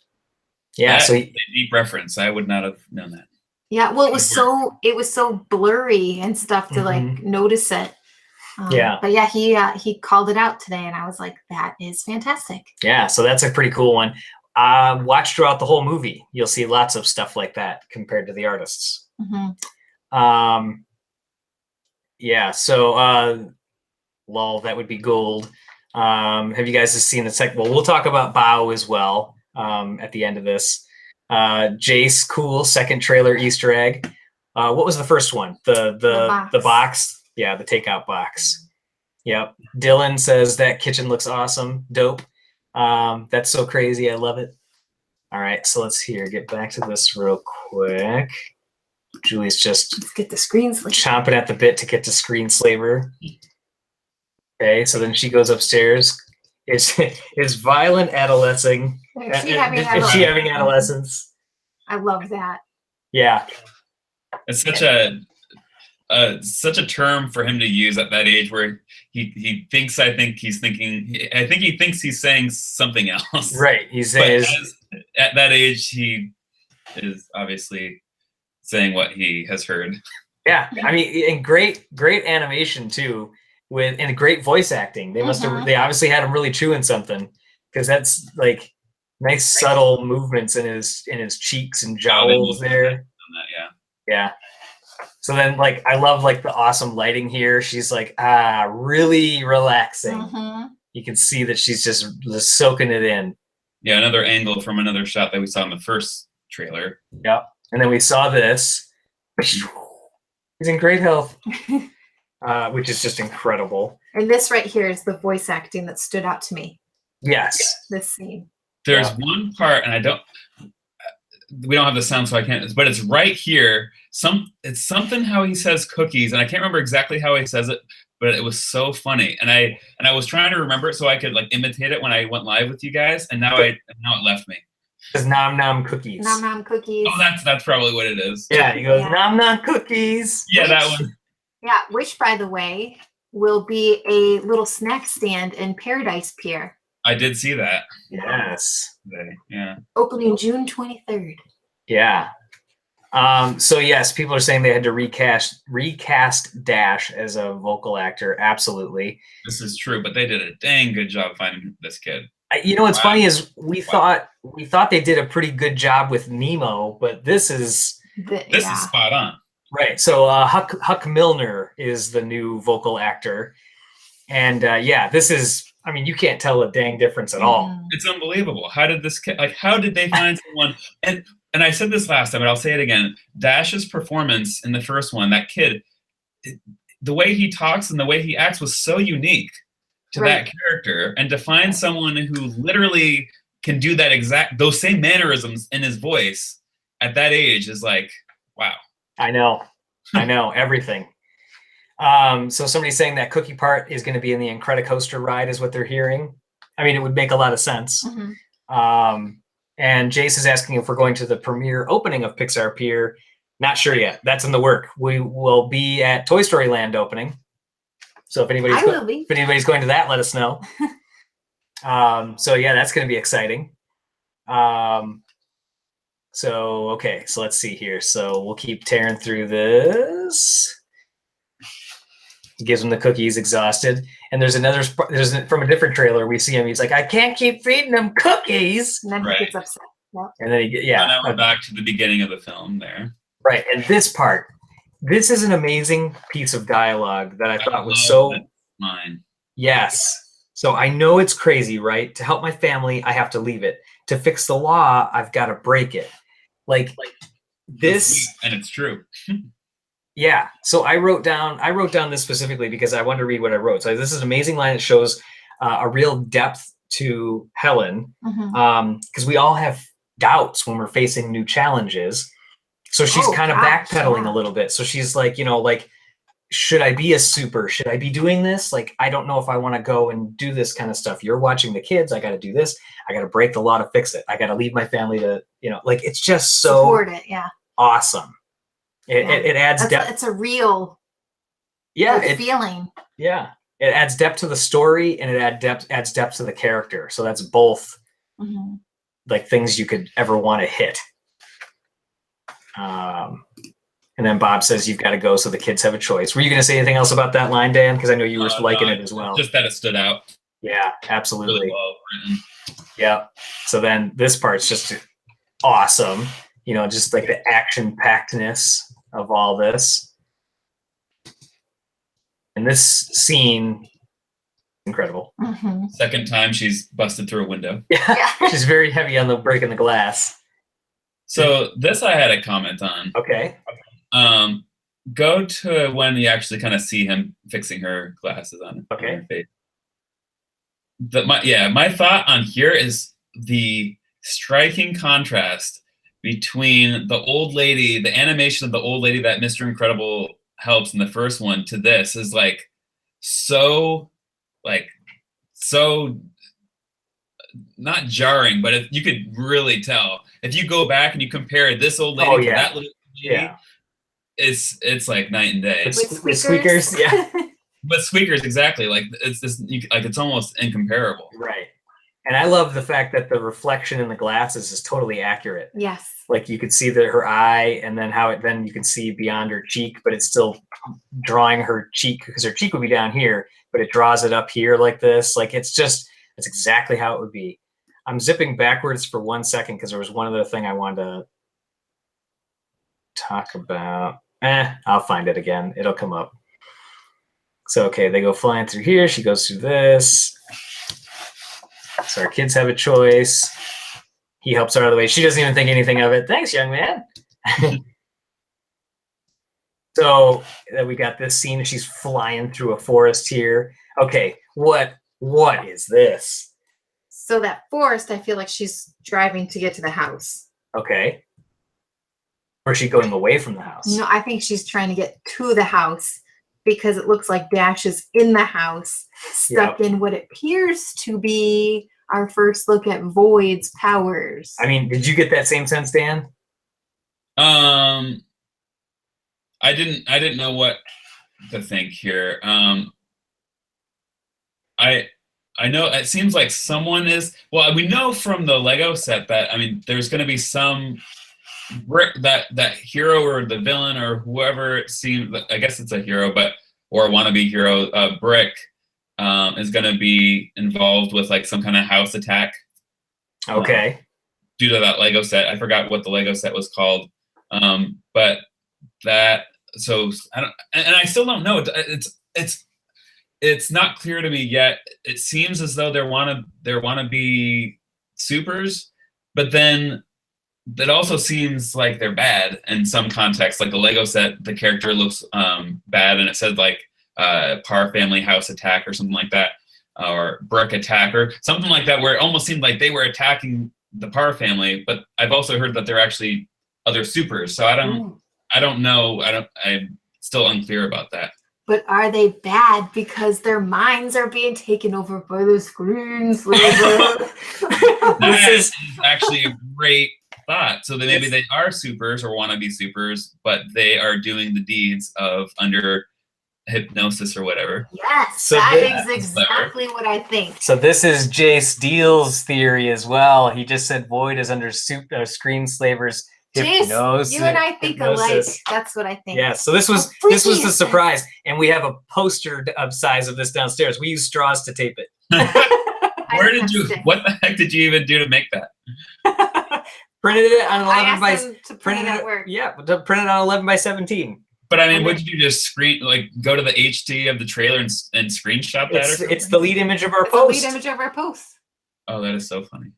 Yeah, That's a deep reference. I would not have known that. Yeah, well, it was so blurry and stuff to like notice it. But yeah, he called it out today, and I was like, that is fantastic. Yeah, so that's a pretty cool one. Watch throughout the whole movie. You'll see lots of stuff like that compared to the artists. Lol, that would be gold. Have you guys seen the second? Well, we'll talk about Bao as well at the end of this. Jace, cool, second trailer Easter egg. What was the first one? The box. Yeah, the takeout box. Yep. Dylan says that kitchen looks awesome. Dope. That's so crazy. I love it. All right, so let's get back to this real quick. Julie's let's get the Screenslaver. Chomping at the bit to get to Screenslaver. Okay, so then she goes upstairs. Is violent adolescing. Is she having adolescence? I love that. Yeah. It's such a term for him to use at that age where he thinks he thinks he's saying something else. Right. At that age he is obviously saying what he has heard. Yeah. I mean, and great animation too. And great voice acting. They they obviously had him really chewing something, because that's like nice subtle movements in his cheeks and jowls there. Yeah. So then like I love like the awesome lighting here. She's like really relaxing. You can see that she's just soaking it in. Yeah, another angle from another shot that we saw in the first trailer. Yep. And then we saw this. He's in great health. which is just incredible. And this right here is the voice acting that stood out to me. Yes. This scene. There's one part, and we don't have the sound, so I can't. But it's right here. It's something how he says cookies, and I can't remember exactly how he says it, but it was so funny. And I was trying to remember it so I could like imitate it when I went live with you guys, and now it left me. It's nom nom cookies. Nom nom cookies. Oh, that's probably what it is. Yeah, he goes nom nom cookies. Yeah, that one. Yeah, which by the way will be a little snack stand in Paradise Pier. I did see that. Yes. Yeah. Opening June 23rd. Yeah. So yes, people are saying they had to recast Dash as a vocal actor. Absolutely. This is true, but they did a dang good job finding this kid. You know what's funny is we thought they did a pretty good job with Nemo, but this is spot on. Right. So Huck Milner is the new vocal actor, and this is. I mean, you can't tell a dang difference at all. It's unbelievable. How did this kid, like, how did they find someone? And I said this last time, but I'll say it again. Dash's performance in the first one, that kid, the way he talks and the way he acts was so unique to that character. And to find someone who literally can do those same mannerisms in his voice at that age is like, wow. I know everything. So somebody's saying that cookie part is going to be in the Incredicoaster ride is what they're hearing. I mean, it would make a lot of sense. And Jace is asking if we're going to the premiere opening of Pixar Pier. Not sure yet. That's in the work. We will be at Toy Story Land opening. So if anybody's going to that, let us know. So yeah, that's going to be exciting. So let's see here. So we'll keep tearing through this. He gives him the cookies, exhausted. And there's from a different trailer, we see him. He's like, I can't keep feeding them cookies. And then he gets upset. Yep. And then And now we're back to the beginning of the film there. Right. And this is an amazing piece of dialogue that I thought was so mine. Yes. So I know it's crazy, right? To help my family, I have to leave it. To fix the law, I've got to break it. Like this. And it's true. Yeah. So I wrote down this specifically because I wanted to read what I wrote. So this is an amazing line. It shows a real depth to Helen because we all have doubts when we're facing new challenges. So she's kind of backpedaling a little bit. So she's like, should I be a super? Should I be doing this? Like, I don't know if I want to go and do this kind of stuff. You're watching the kids. I got to do this. I got to break the law to fix it. I got to leave my family to, it's just so support it. Yeah. Awesome. It adds depth. It's a real feeling. Yeah. It adds depth to the story and it adds depth to the character. So that's both like things you could ever want to hit. And then Bob says you've got to go so the kids have a choice. Were you going to say anything else about that line, Dan? Because I know you were liking it as well. Just that it stood out. Yeah, absolutely. Really well written. Yeah. So then this part's just awesome. Just like the action-packedness of all this. And this scene, incredible. Second time she's busted through a window. Yeah. She's very heavy on the breaking the glass. So this I had a comment on. Okay. Go to when you actually kind of see him fixing her glasses on her face. My thought on here is the striking contrast between the old lady, the animation of the old lady that Mr. Incredible helps in the first one to this is so not jarring, but you could really tell if you go back and you compare this old lady to that little lady, it's like night and day. With squeakers, yeah. But squeakers, exactly. It's almost incomparable. Right. And I love the fact that the reflection in the glasses is totally accurate. Yes. Like you could see her eye and then then you can see beyond her cheek, but it's still drawing her cheek because her cheek would be down here, but it draws it up here like this. Like that's exactly how it would be. I'm zipping backwards for 1 second because there was one other thing I wanted to talk about. I'll find it again. It'll come up. So, they go flying through here. She goes through this. So our kids have a choice. He helps her out of the way. She doesn't even think anything of it. Thanks, young man. So we got this scene. She's flying through a forest here. Okay, what is this? So that forest, I feel like she's driving to get to the house. Okay. Or is she going away from the house? No, I think she's trying to get to the house because it looks like Dash is in the house, stuck in what appears to be our first look at Void's powers. I mean, did you get that same sense, Dan? I didn't know what to think here. I know it seems like someone is. Well, we know from the Lego set that there's going to be some brick that hero or the villain or whoever it seems. I guess it's a hero, or a wannabe hero. Brick is going to be involved with like some kind of house attack. Okay. Due to that Lego set, I forgot what the Lego set was called. But that. So I don't, and I still don't know. It's not clear to me yet. It seems as though there wanna be supers, but then that also seems like they're bad in some context. Like the Lego set, the character looks bad, and it said like Par Family House Attack or something like that, or Brick Attack or something like that, where it almost seemed like they were attacking the Par family. But I've also heard that they're actually other supers, so I don't know. I'm still unclear about that. But are they bad because their minds are being taken over by the Screenslaver? This is actually a great thought. So maybe they are supers or want to be supers, but they are doing the deeds of under hypnosis or whatever. Yes, so that is exactly what I think. So this is Jay Steele's theory as well. He just said Void is under Screenslaver's hypnosis. You and I think alike. That's what I think. Yeah. So this was the surprise, and we have a poster of size of this downstairs. We use straws to tape it. What the heck did you even do to make that? Printed it on 11 I asked by. them to print it at work. Yeah, to print it on 11 by 17. But what did you just go to the HD of the trailer and screenshot that? It's the lead image of our post. The lead image of our post. Oh, that is so funny.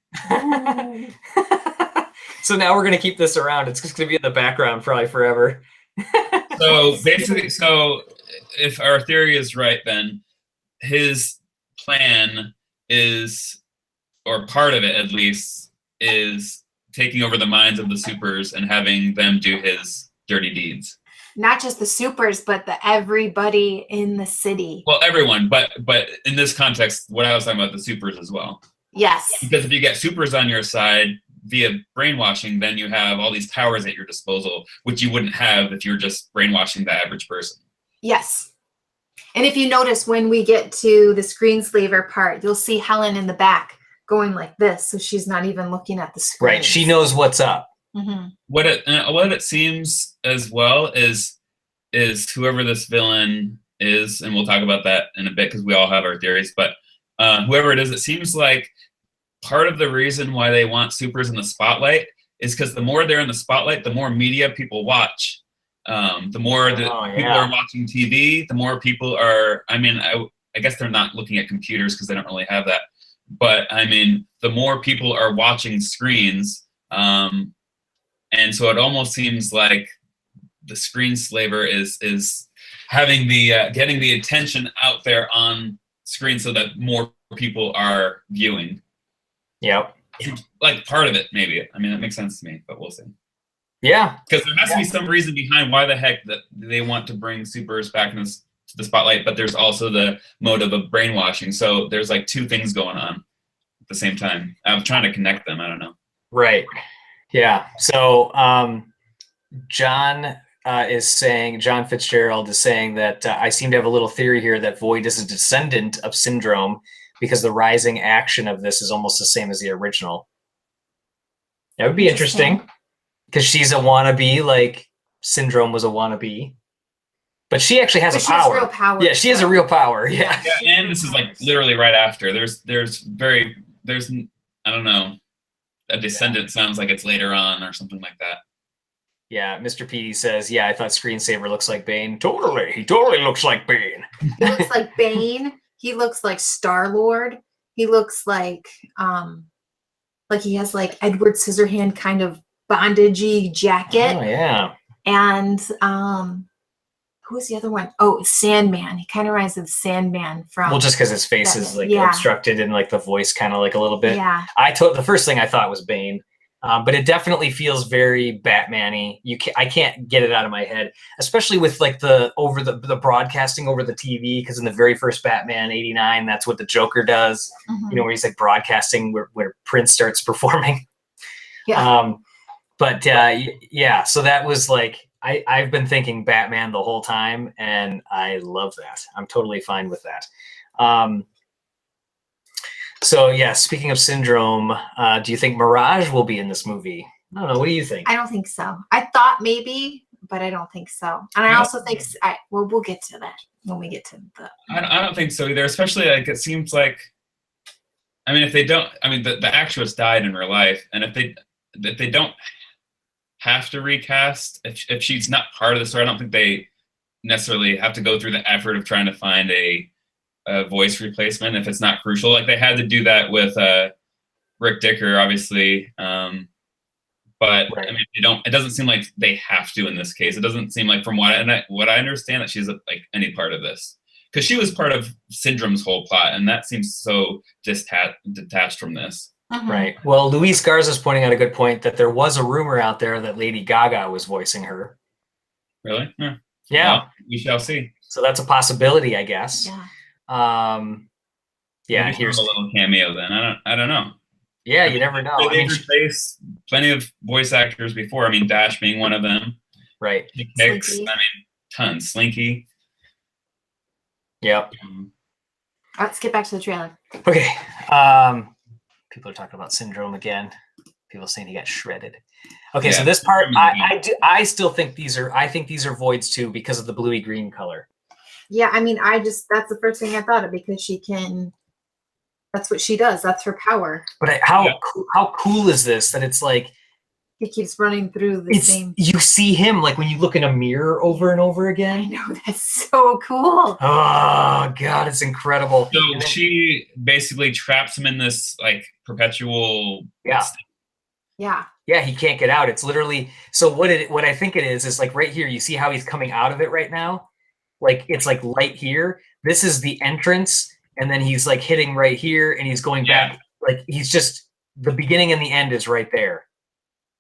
So now we're gonna keep this around. It's just gonna be in the background probably forever. So basically, if our theory is right, then his plan is, or part of it at least, is taking over the minds of the supers and having them do his dirty deeds. Not just the supers, but everybody in the city. Well, everyone, but in this context, what I was talking about, the supers as well. Yes. Because if you get supers on your side via brainwashing, then you have all these powers at your disposal, which you wouldn't have if you were just brainwashing the average person. Yes. And if you notice, when we get to the Screenslaver part, you'll see Helen in the back going like this, so she's not even looking at the screen. Right. She knows what's up. Mm-hmm. What it seems as well is whoever this villain is, and we'll talk about that in a bit because we all have our theories, but whoever it is, it seems like part of the reason why they want supers in the spotlight is because the more they're in the spotlight, the more media people watch. The more people are watching TV, the more people are, I guess they're not looking at computers because they don't really have that. But the more people are watching screens, and so it almost seems like the Screenslaver is having getting the attention out there on screen so that more people are viewing. Yep. Like part of it, maybe. That makes sense to me, but we'll see. Yeah. Because there has to be some reason behind why the heck that they want to bring supers back to the spotlight, but there's also the motive of brainwashing. So there's like two things going on at the same time. I'm trying to connect them. I don't know. Right. Yeah. So John Fitzgerald is saying that I seem to have a little theory here that Void is a descendant of Syndrome because the rising action of this is almost the same as the original. That would be interesting because she's a wannabe, like Syndrome was a wannabe. But she actually has a power. Real power. Yeah, she has a real power. Yeah. And this is like literally right after. There's I don't know. A descendant sounds like it's later on or something like that. Yeah, Mr. Petey says, yeah, I thought Screensaver looks like Bane. Totally. He totally looks like Bane. He looks like Bane. He looks like Star-Lord. He looks like he has like Edward Scissorhand kind of bondagey jacket. Oh, yeah. And who was the other one? Oh, Sandman. He kind of reminds me of Sandman from. Well, just because his face is like obstructed and like the voice kind of like a little bit. Yeah. The first thing I thought was Bane, but it definitely feels very Batman-y. I can't get it out of my head, especially with like the broadcasting over the TV. Because in the very first Batman '89, that's what the Joker does. Mhm. Where he's like broadcasting where Prince starts performing. Yeah. Yeah. So that was like. I've been thinking Batman the whole time, and I love that. I'm totally fine with that. So, yeah, speaking of Syndrome, do you think Mirage will be in this movie? I don't know. What do you think? I don't think so. I thought maybe, but I don't think so. And I also think, we'll get to that when we get to the... I don't think so either, especially like it seems like, I mean, if they don't, I mean, the actress died in real life, and if they don't have to recast, if she's not part of the story, I don't think they necessarily have to go through the effort of trying to find a voice replacement if it's not crucial. Like they had to do that with Rick Dicker, obviously, but right. I mean, it doesn't seem like they have to in this case. It doesn't seem like, from what I understand, that she's like any part of this, because she was part of Syndrome's whole plot, and that seems so detached from this. Right. Well, Luis Garza's pointing out a good point that there was a rumor out there that Lady Gaga was voicing her. Really? Yeah. Well, we shall see. So that's a possibility, I guess. Yeah. Yeah. And here's a little cameo. Then I don't know. Yeah, you never know. They've replaced plenty of voice actors before. I mean, Dash being one of them. Right. Hicks. I mean, tons. Slinky. Yep. Let's get back to the trailer. Okay. People are talking about Syndrome again. People saying he got shredded. Okay, yeah, so this part, I still think these are voids too because of the bluey green color. Yeah, I mean, that's the first thing I thought of, because that's what she does. That's her power. But how cool is this that it's like he keeps running through the same. You see him like when you look in a mirror over and over again. I know, that's so cool. Oh God, it's incredible. So she basically traps him in this like perpetual. Yeah. Yeah, he can't get out. It's literally what I think it is like right here. You see how he's coming out of it right now? Like it's like light here. This is the entrance, and then he's like hitting right here, and he's going back. Like he's just the beginning and the end is right there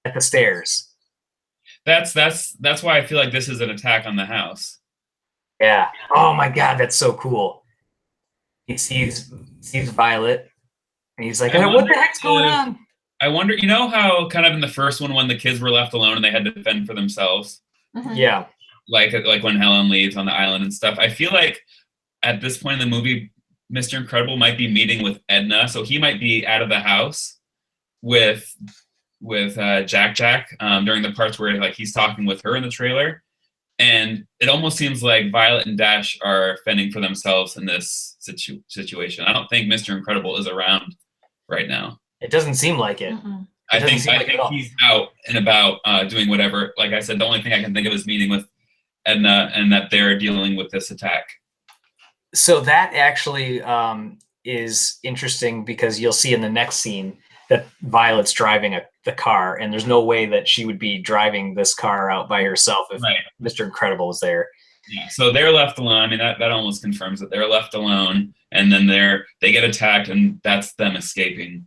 at the stairs. That's why I feel like this is an attack on the house. Yeah. Oh my God, that's so cool. He sees Violet, and he's like, "What the heck's going on?" I wonder, you know how kind of in the first one when the kids were left alone and they had to fend for themselves? Mm-hmm. Yeah. Like when Helen leaves on the island and stuff. I feel like at this point in the movie, Mr. Incredible might be meeting with Edna, so he might be out of the house with Jack during the parts where like he's talking with her in the trailer. And it almost seems like Violet and Dash are fending for themselves in this situation. I don't think Mr. Incredible is around right now. It doesn't seem like it. Mm-mm. I think he's out and about doing whatever. Like I said, the only thing I can think of is meeting with Edna, and that they're dealing with this attack. So that actually is interesting, because you'll see in the next scene that Violet's driving the car, and there's no way that she would be driving this car out by herself if Mr. Incredible was there. Yeah, so they're left alone. I mean, that almost confirms that they're left alone, and then they get attacked, and that's them escaping.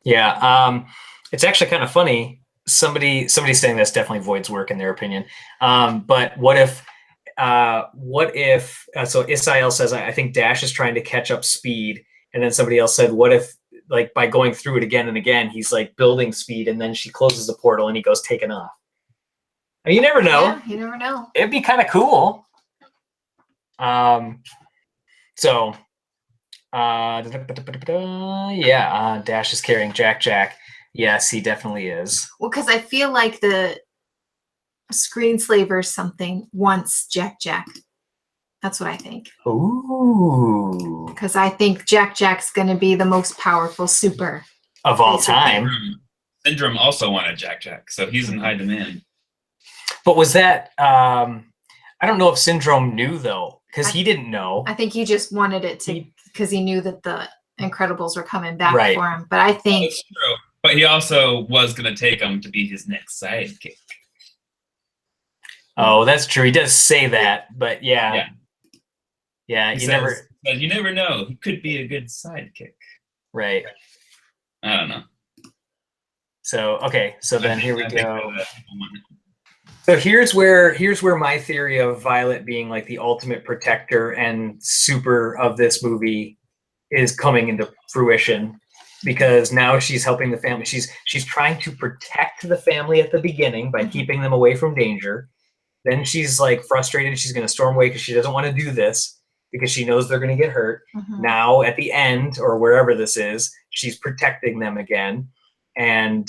Yeah, it's actually kind of funny. Somebody's saying that's definitely Void's work in their opinion. But what if so Isael says, I think Dash is trying to catch up speed, and then somebody else said, what if like by going through it again and again, he's like building speed, and then she closes the portal and he goes taking off. I mean, you never know. Yeah, you never know. It'd be kind of cool. Dash is carrying Jack. Yes, he definitely is. Well, because I feel like the Screenslaver something wants Jack. That's what I think. Ooh. Because I think Jack's going to be the most powerful super of all time. Syndrome also wanted Jack, so he's in high demand. But was that? I don't know if Syndrome knew though, because he didn't know. I think he just wanted it to, because he knew that the Incredibles were coming back for him. But I think. That's true. But he also was going to take him to be his next sidekick. Oh, that's true. He does say that, but yeah. Yeah, He you says, you never know. He could be a good sidekick. right. I don't know. So okay, so then here we I think go. that people want it. So here's where my theory of Violet being like the ultimate protector and super of this movie is coming into fruition, because now she's helping the family. She's trying to protect the family at the beginning by keeping them away from danger. Then she's like frustrated. She's going to storm away because she doesn't want to do this because she knows they're going to get hurt. Now at the end, or wherever this is, she's protecting them again. And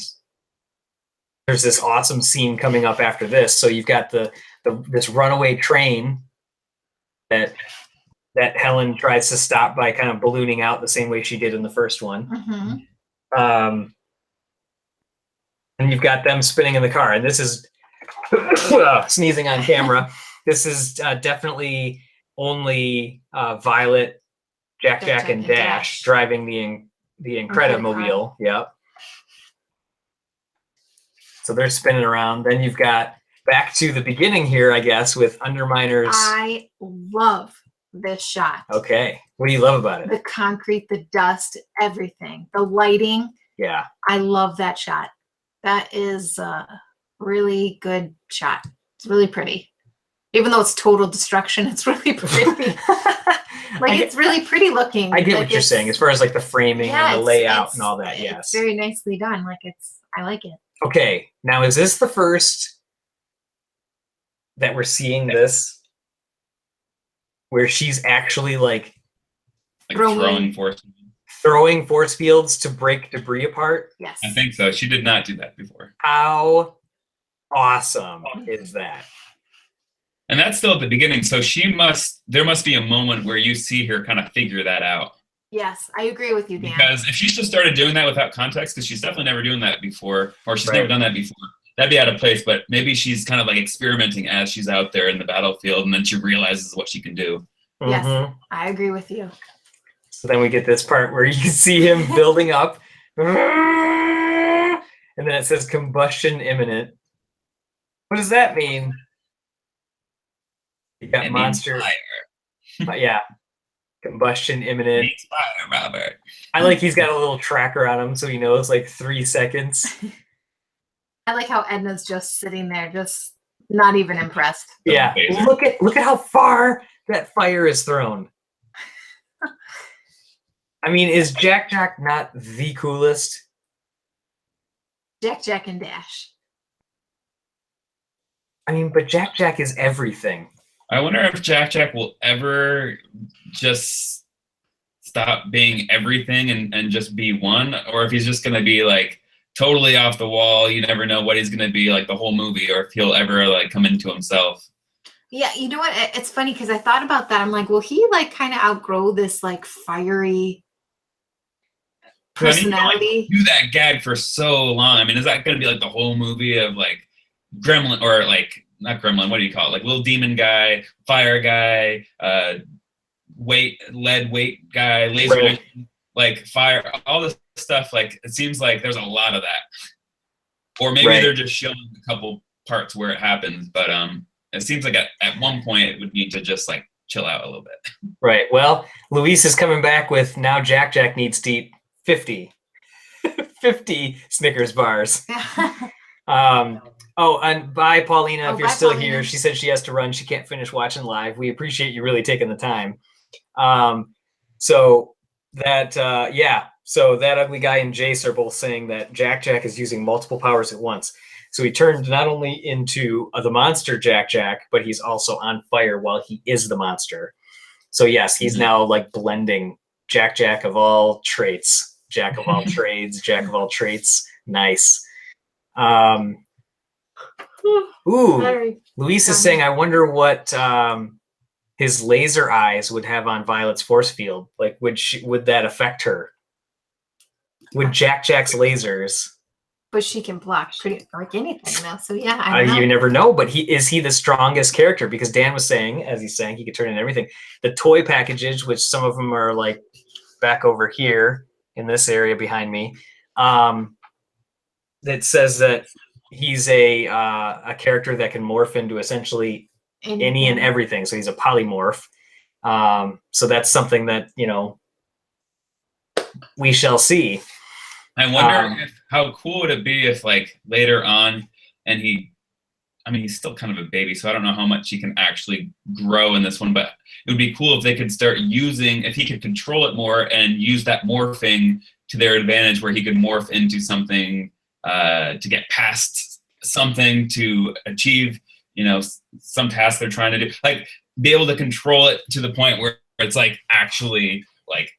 there's this awesome scene coming up after this. So you've got this runaway train that Helen tries to stop by kind of ballooning out the same way she did in the first one. And you've got them spinning in the car. And this is sneezing on camera. This is definitely only Violet, Jack, and Dash driving the Incredimobile. Yep. So they're spinning around. Then you've got back to the beginning here, I guess, with Underminers. I love this shot. Okay. What do you love about it? The concrete, the dust, everything. The lighting. Yeah. I love that shot. That is a really good shot. It's really pretty. Even though it's total destruction, it's really pretty. It's really pretty looking. I get what you're saying as far as like the framing and the layout and all that. It's Yes. very nicely done. I like it. Okay. Now, is this the first that we're seeing this where she's actually like throwing force fields to break debris apart? Yes. I think so. She did not do that before. How awesome is that? And that's still at the beginning. So there must be a moment where you see her kind of figure that out. Yes, I agree with you, Dan. Because if she just started doing that without context, because she's definitely never doing that before, or she's never done that before, that'd be out of place. But maybe she's kind of like experimenting as she's out there in the battlefield, and then she realizes what she can do. Yes, I agree with you. So then we get this part where you can see him building up, and then it says combustion imminent. What does that mean? You got monster. Yeah. Combustion imminent. Fire, Robert. I like he's got a little tracker on him so he knows like 3 seconds. I like how Edna's just sitting there, just not even impressed. Yeah. Look at how far that fire is thrown. I mean, is Jack not the coolest? Jack, and Dash. I mean, but Jack is everything. I wonder if Jack will ever just stop being everything and just be one, or if he's just going to be like totally off the wall. You never know what he's going to be like the whole movie, or if he'll ever like come into himself. Yeah, you know what? It's funny because I thought about that. I'm like, will he like kind of outgrow this like fiery personality? Do that gag for so long. I mean, is that going to be like the whole movie of like Gremlin, or like not Gremlin? What do you call it? Like little demon guy, fire guy, lead weight guy, laser, like fire, all this stuff. Like it seems like there's a lot of that, or maybe they're just showing a couple parts where it happens. But it seems like at one point it would need to just like chill out a little bit. Right. Well, Luis is coming back with now Jack needs to eat 50 Snickers bars. Oh, and bye, Paulina. If you're still here, she said she has to run. She can't finish watching live. We appreciate you really taking the time. So that ugly guy and Jace are both saying that Jack is using multiple powers at once. So he turned not only into the monster Jack, but he's also on fire while he is the monster. So yes, he's now like blending Jack of all traits, Jack of all trades, Jack of all traits. Nice. Luis is saying, I wonder what his laser eyes would have on Violet's force field. Like, would that affect her? Would Jack's lasers? But she can block pretty like anything now. So yeah, I don't know. You never know. But is he the strongest character? Because Dan was saying, as he's saying, he could turn in everything. The toy packages, which some of them are like back over here in this area behind me, that says that he's a character that can morph into essentially any and everything. So he's a polymorph. So that's something that, you know, we shall see. I wonder how cool would it be if, like, later on, and he's still kind of a baby, so I don't know how much he can actually grow in this one, but it would be cool if they could start using, if he could control it more and use that morphing to their advantage, where he could morph into something to get past something, to achieve, you know, some task they're trying to do, like be able to control it to the point where it's like actually like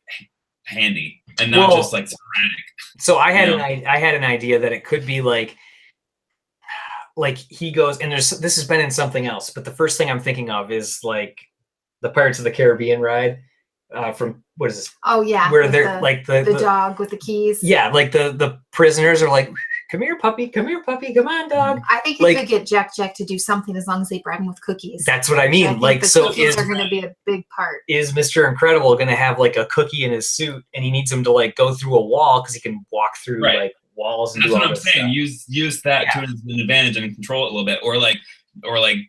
handy and not just like sporadic. So I had an idea that it could be like he goes, and this has been in something else, but the first thing I'm thinking of is like the Pirates of the Caribbean ride from, what is this? Oh yeah, where they're like the dog with the keys. Yeah, like the prisoners are like, come here, puppy, come on, dog. I think you could get Jack to do something as long as they bribe him with cookies. That's what I mean. I like, so cookies are going to be a big part. Is Mr. Incredible going to have like a cookie in his suit, and he needs him to like go through a wall because he can walk through like walls? And that's do what all I'm this saying. Stuff. Use that to an advantage and control it a little bit, or like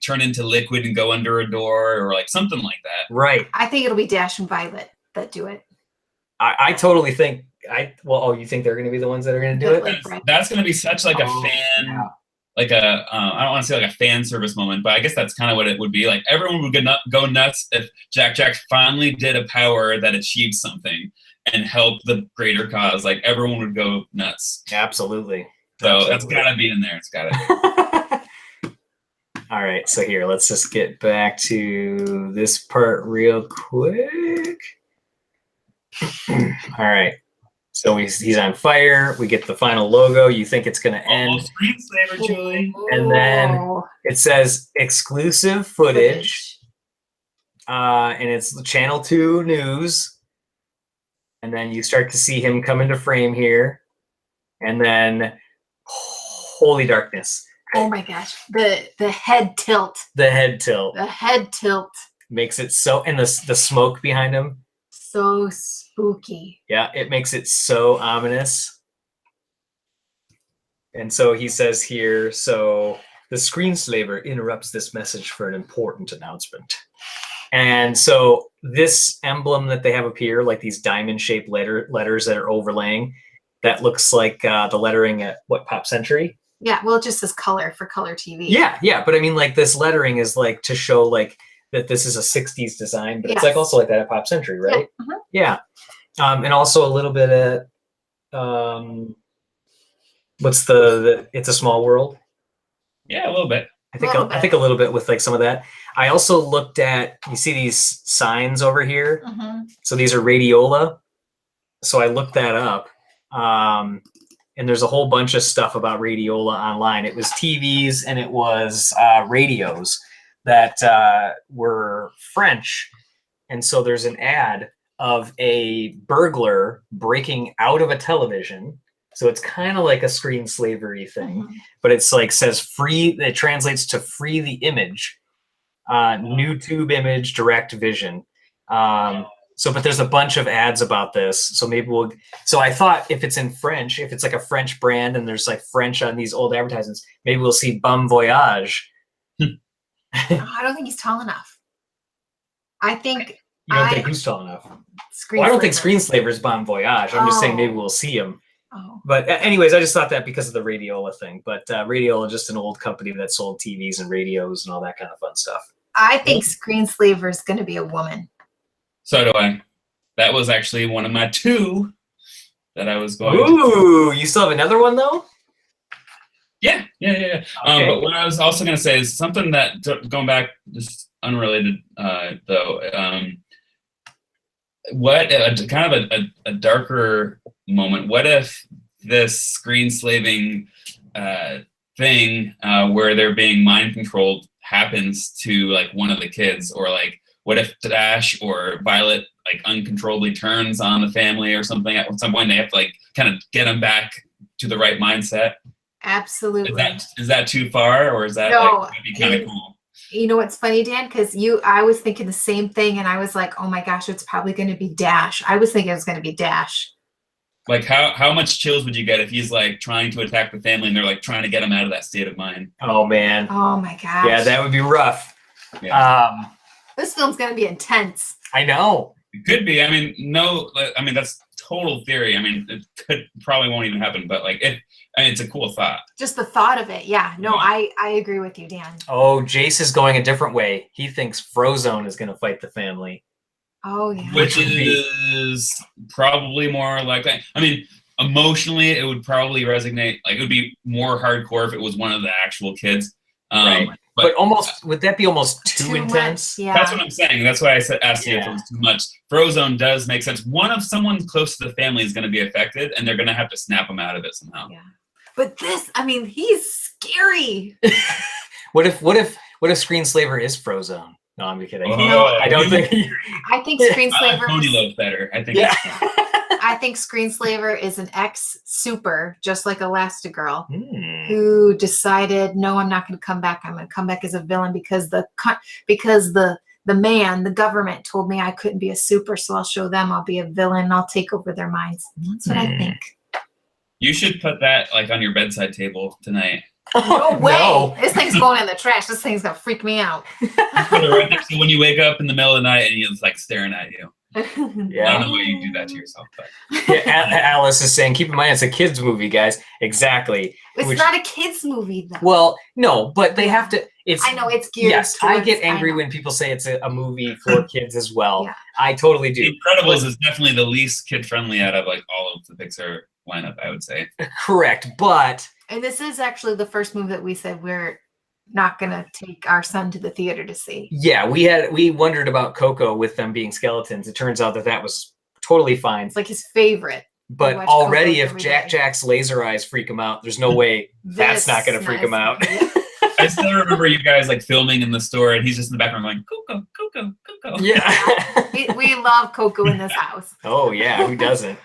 turn into liquid and go under a door, or like something like that. Right. I think it'll be Dash and Violet that do it. I totally think you think they're going to be the ones that are going to do it? That's going to be such like a fan, like a I don't want to say like a fan service moment, but I guess that's kind of what it would be. Like everyone would go nuts if Jack finally did a power that achieved something and helped the greater cause. Like everyone would go nuts. Absolutely. So that's got to be in there. It's got to be. All right. So here, let's just get back to this part real quick. All right. So he's on fire. We get the final logo. You think it's going to end. Screenslaver, Julie. And then it says exclusive footage. And it's Channel 2 News. And then you start to see him come into frame here. And then, holy darkness. Oh my gosh. The head tilt. The head tilt. The head tilt. Makes it so, and the smoke behind him. So spooky. Yeah, it makes it so ominous. And so he says here, so the Screenslaver interrupts this message for an important announcement. And so this emblem that they have up here, like these diamond-shaped letters that are overlaying, that looks like the lettering at Pop Century? Yeah, well, it just says color for color TV. Yeah, but I mean, like this lettering is like to show like that this is a 60s design, but it's like also like that at Pop Century, right? Yeah. And also a little bit at what's the It's a Small World? Yeah, a little bit. I think a little bit with like some of that. I also looked at, you see these signs over here? So these are radiola. So I looked that up. And there's a whole bunch of stuff about radiola online. It was TVs and it was radios that were French. And so there's an ad of a burglar breaking out of a television. So it's kind of like a Screenslavery thing, but it's like says free, it translates to free the image, new tube image, direct vision. But there's a bunch of ads about this. So maybe so I thought if it's in French, if it's like a French brand and there's like French on these old advertisements, maybe we'll see Bon Voyage. I don't think he's tall enough. I think. You don't think who's tall enough? Well, I don't think Screenslaver's Bon Voyage. I'm just saying maybe we'll see him. But anyways, I just thought that because of the Radiola thing. But Radiola is just an old company that sold TVs and radios and all that kind of fun stuff. I think Screenslaver is going to be a woman. So do I. That was actually one of my two that I was going to. You still have another one, though? Yeah. Okay. But what I was also going to say is something that, going back, just unrelated, though, kind of a darker moment. What if this screenslaving thing where they're being mind controlled happens to like one of the kids, or like what if Dash or Violet like uncontrollably turns on the family or something? At some point they have to like kind of get them back to the right mindset. Absolutely. Is that too far, or is that like maybe kind of cool? You know what's funny, Dan? Because I was thinking the same thing, and I was like, oh my gosh, it's probably going to be Dash. I was thinking it was going to be Dash. Like how much chills would you get if he's like trying to attack the family and they're like trying to get him out of that state of mind? Oh man. Oh my gosh. Yeah, that would be rough. Yeah. This film's gonna be intense. I know. It could be. I mean, that's total theory. I mean, it probably won't even happen, but like it's a cool thought. Just the thought of it. Yeah. No, Yeah. I agree with you, Dan. Oh, Jace is going a different way. He thinks Frozone is going to fight the family. Oh yeah. Which would be- is probably more likely. I mean, emotionally, it would probably resonate. Like, it would be more hardcore if it was one of the actual kids. Right. But almost, would that be almost too intense? Much. Yeah. That's what I'm saying. That's why I asked you if it Yeah. was too much. Frozone does make sense. One of someone close to the family is going to be affected, and they're going to have to snap them out of it somehow. Yeah. But this, I mean, he's scary. What if Screenslaver is Frozone? No, I'm kidding. Oh, I don't think. I think I like Screenslaver. Pony Love better. I think. Yeah. I think Screenslaver is an ex-super, just like Elastigirl, Hmm. who decided, no, I'm not going to come back. I'm going to come back as a villain because the man, the government told me I couldn't be a super, so I'll show them I'll be a villain. I'll take over their minds. That's what I think. You should put that like on your bedside table tonight. No way. No. This thing's going in the trash. This thing's going to freak me out. Put it right there, so when you wake up in the middle of the night and he's like staring at you. I Yeah. don't know why you do that to yourself, but Alice is saying, keep in mind it's a kids movie, guys. Exactly. It's not a kid's movie, though. Well, no, but they have to. It's. I know it's geared. Yes, I towards- get angry know. when people say it's a movie for kids as well. Yeah. I totally do. The Incredibles is definitely the least kid friendly out of like all of the Pixar lineup, I would say. Correct, but And this is actually the first movie that we said we're not going to take our son to the theater to see. yeah, we wondered about Coco with them being skeletons. It turns out that was totally fine. It's like his favorite. But watch already, Coco if every Jack day. Jack's laser eyes freak him out, there's no way that's This not going to freak him nice- out. I still remember you guys like filming in the store and he's just in the background going, Coco, Coco, Coco. Yeah. we love Coco in this house. Oh yeah, who doesn't?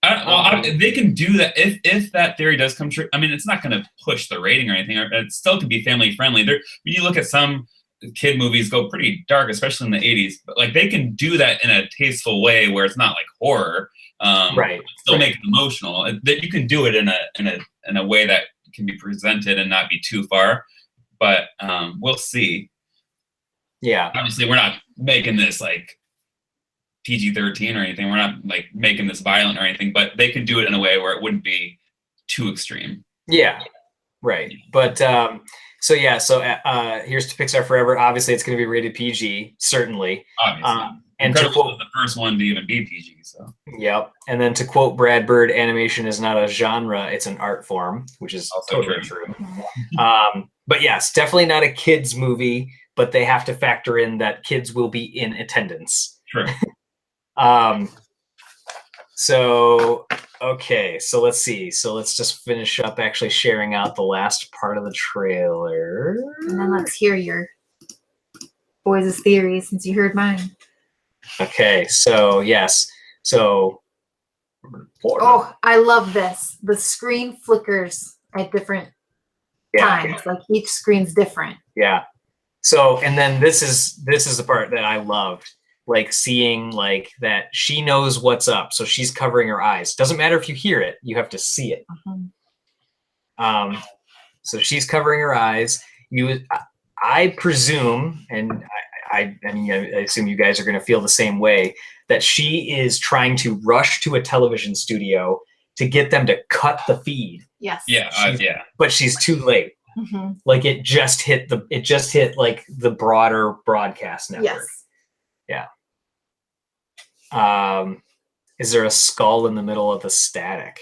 They can do that if that theory does come true. I mean, it's not going to push the rating or anything. It still can be family friendly. When you look at some kid movies, go pretty dark, especially in the '80s. But like they can do that in a tasteful way where it's not like horror, Right. Still make it emotional. That you can do it in a way that can be presented and not be too far. But we'll see. Yeah. Obviously, we're not making this like PG-13 or anything. We're not like making this violent or anything, but they could do it in a way where it wouldn't be too extreme. Yeah. Right. But so here's to Pixar Forever. Obviously, it's going to be rated PG, certainly. Obviously. And to Incredibles quote, was the first one to even be PG, so yep. And then to quote Brad Bird, animation is not a genre; it's an art form, which is Also totally true. true. But yes, definitely not a kids movie. But they have to factor in that kids will be in attendance. true. So okay, so let's see. So let's just finish up actually sharing out the last part of the trailer. And then let's hear your boys' theories since you heard mine. Okay, so yes. So Oh, I love this. The screen flickers at different times. Like each screen's different. Yeah. So, and then this is the part that I loved, like seeing like that she knows what's up, so she's covering her eyes. Doesn't matter if you hear it, you have to see it. So she's covering her eyes. I presume, and I assume you guys are going to feel the same way, that she is trying to rush to a television studio to get them to cut the feed. Yes. Yeah, yeah. But she's too late. Mhm. Like it just hit like the broader broadcast network. Yes. Is there a skull in the middle of the static?